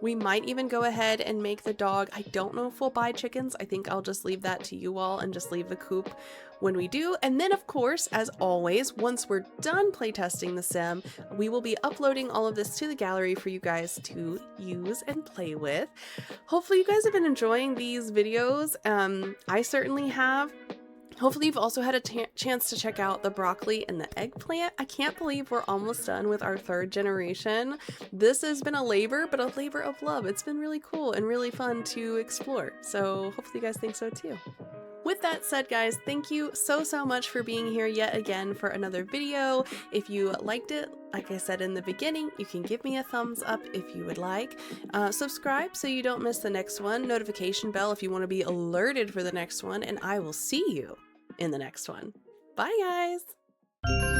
We might even go ahead and make the dog. I don't know if we'll buy chickens. I think I'll just leave that to you all and just leave the coop when we do. And then of course, as always, once we're done playtesting the sim, we will be uploading all of this to the gallery for you guys to use and play with. Hopefully you guys have been enjoying these videos. I certainly have. Hopefully you've also had a chance to check out the broccoli and the eggplant. I can't believe we're almost done with our 3rd generation. This has been a labor, but a labor of love. It's been really cool and really fun to explore. So hopefully you guys think so too. With that said, guys, thank you so much for being here yet again for another video. If you liked it, like I said in the beginning, you can give me a thumbs up if you would like. Subscribe so you don't miss the next one. Notification bell if you want to be alerted for the next one. And I will see you in the next one. Bye, guys!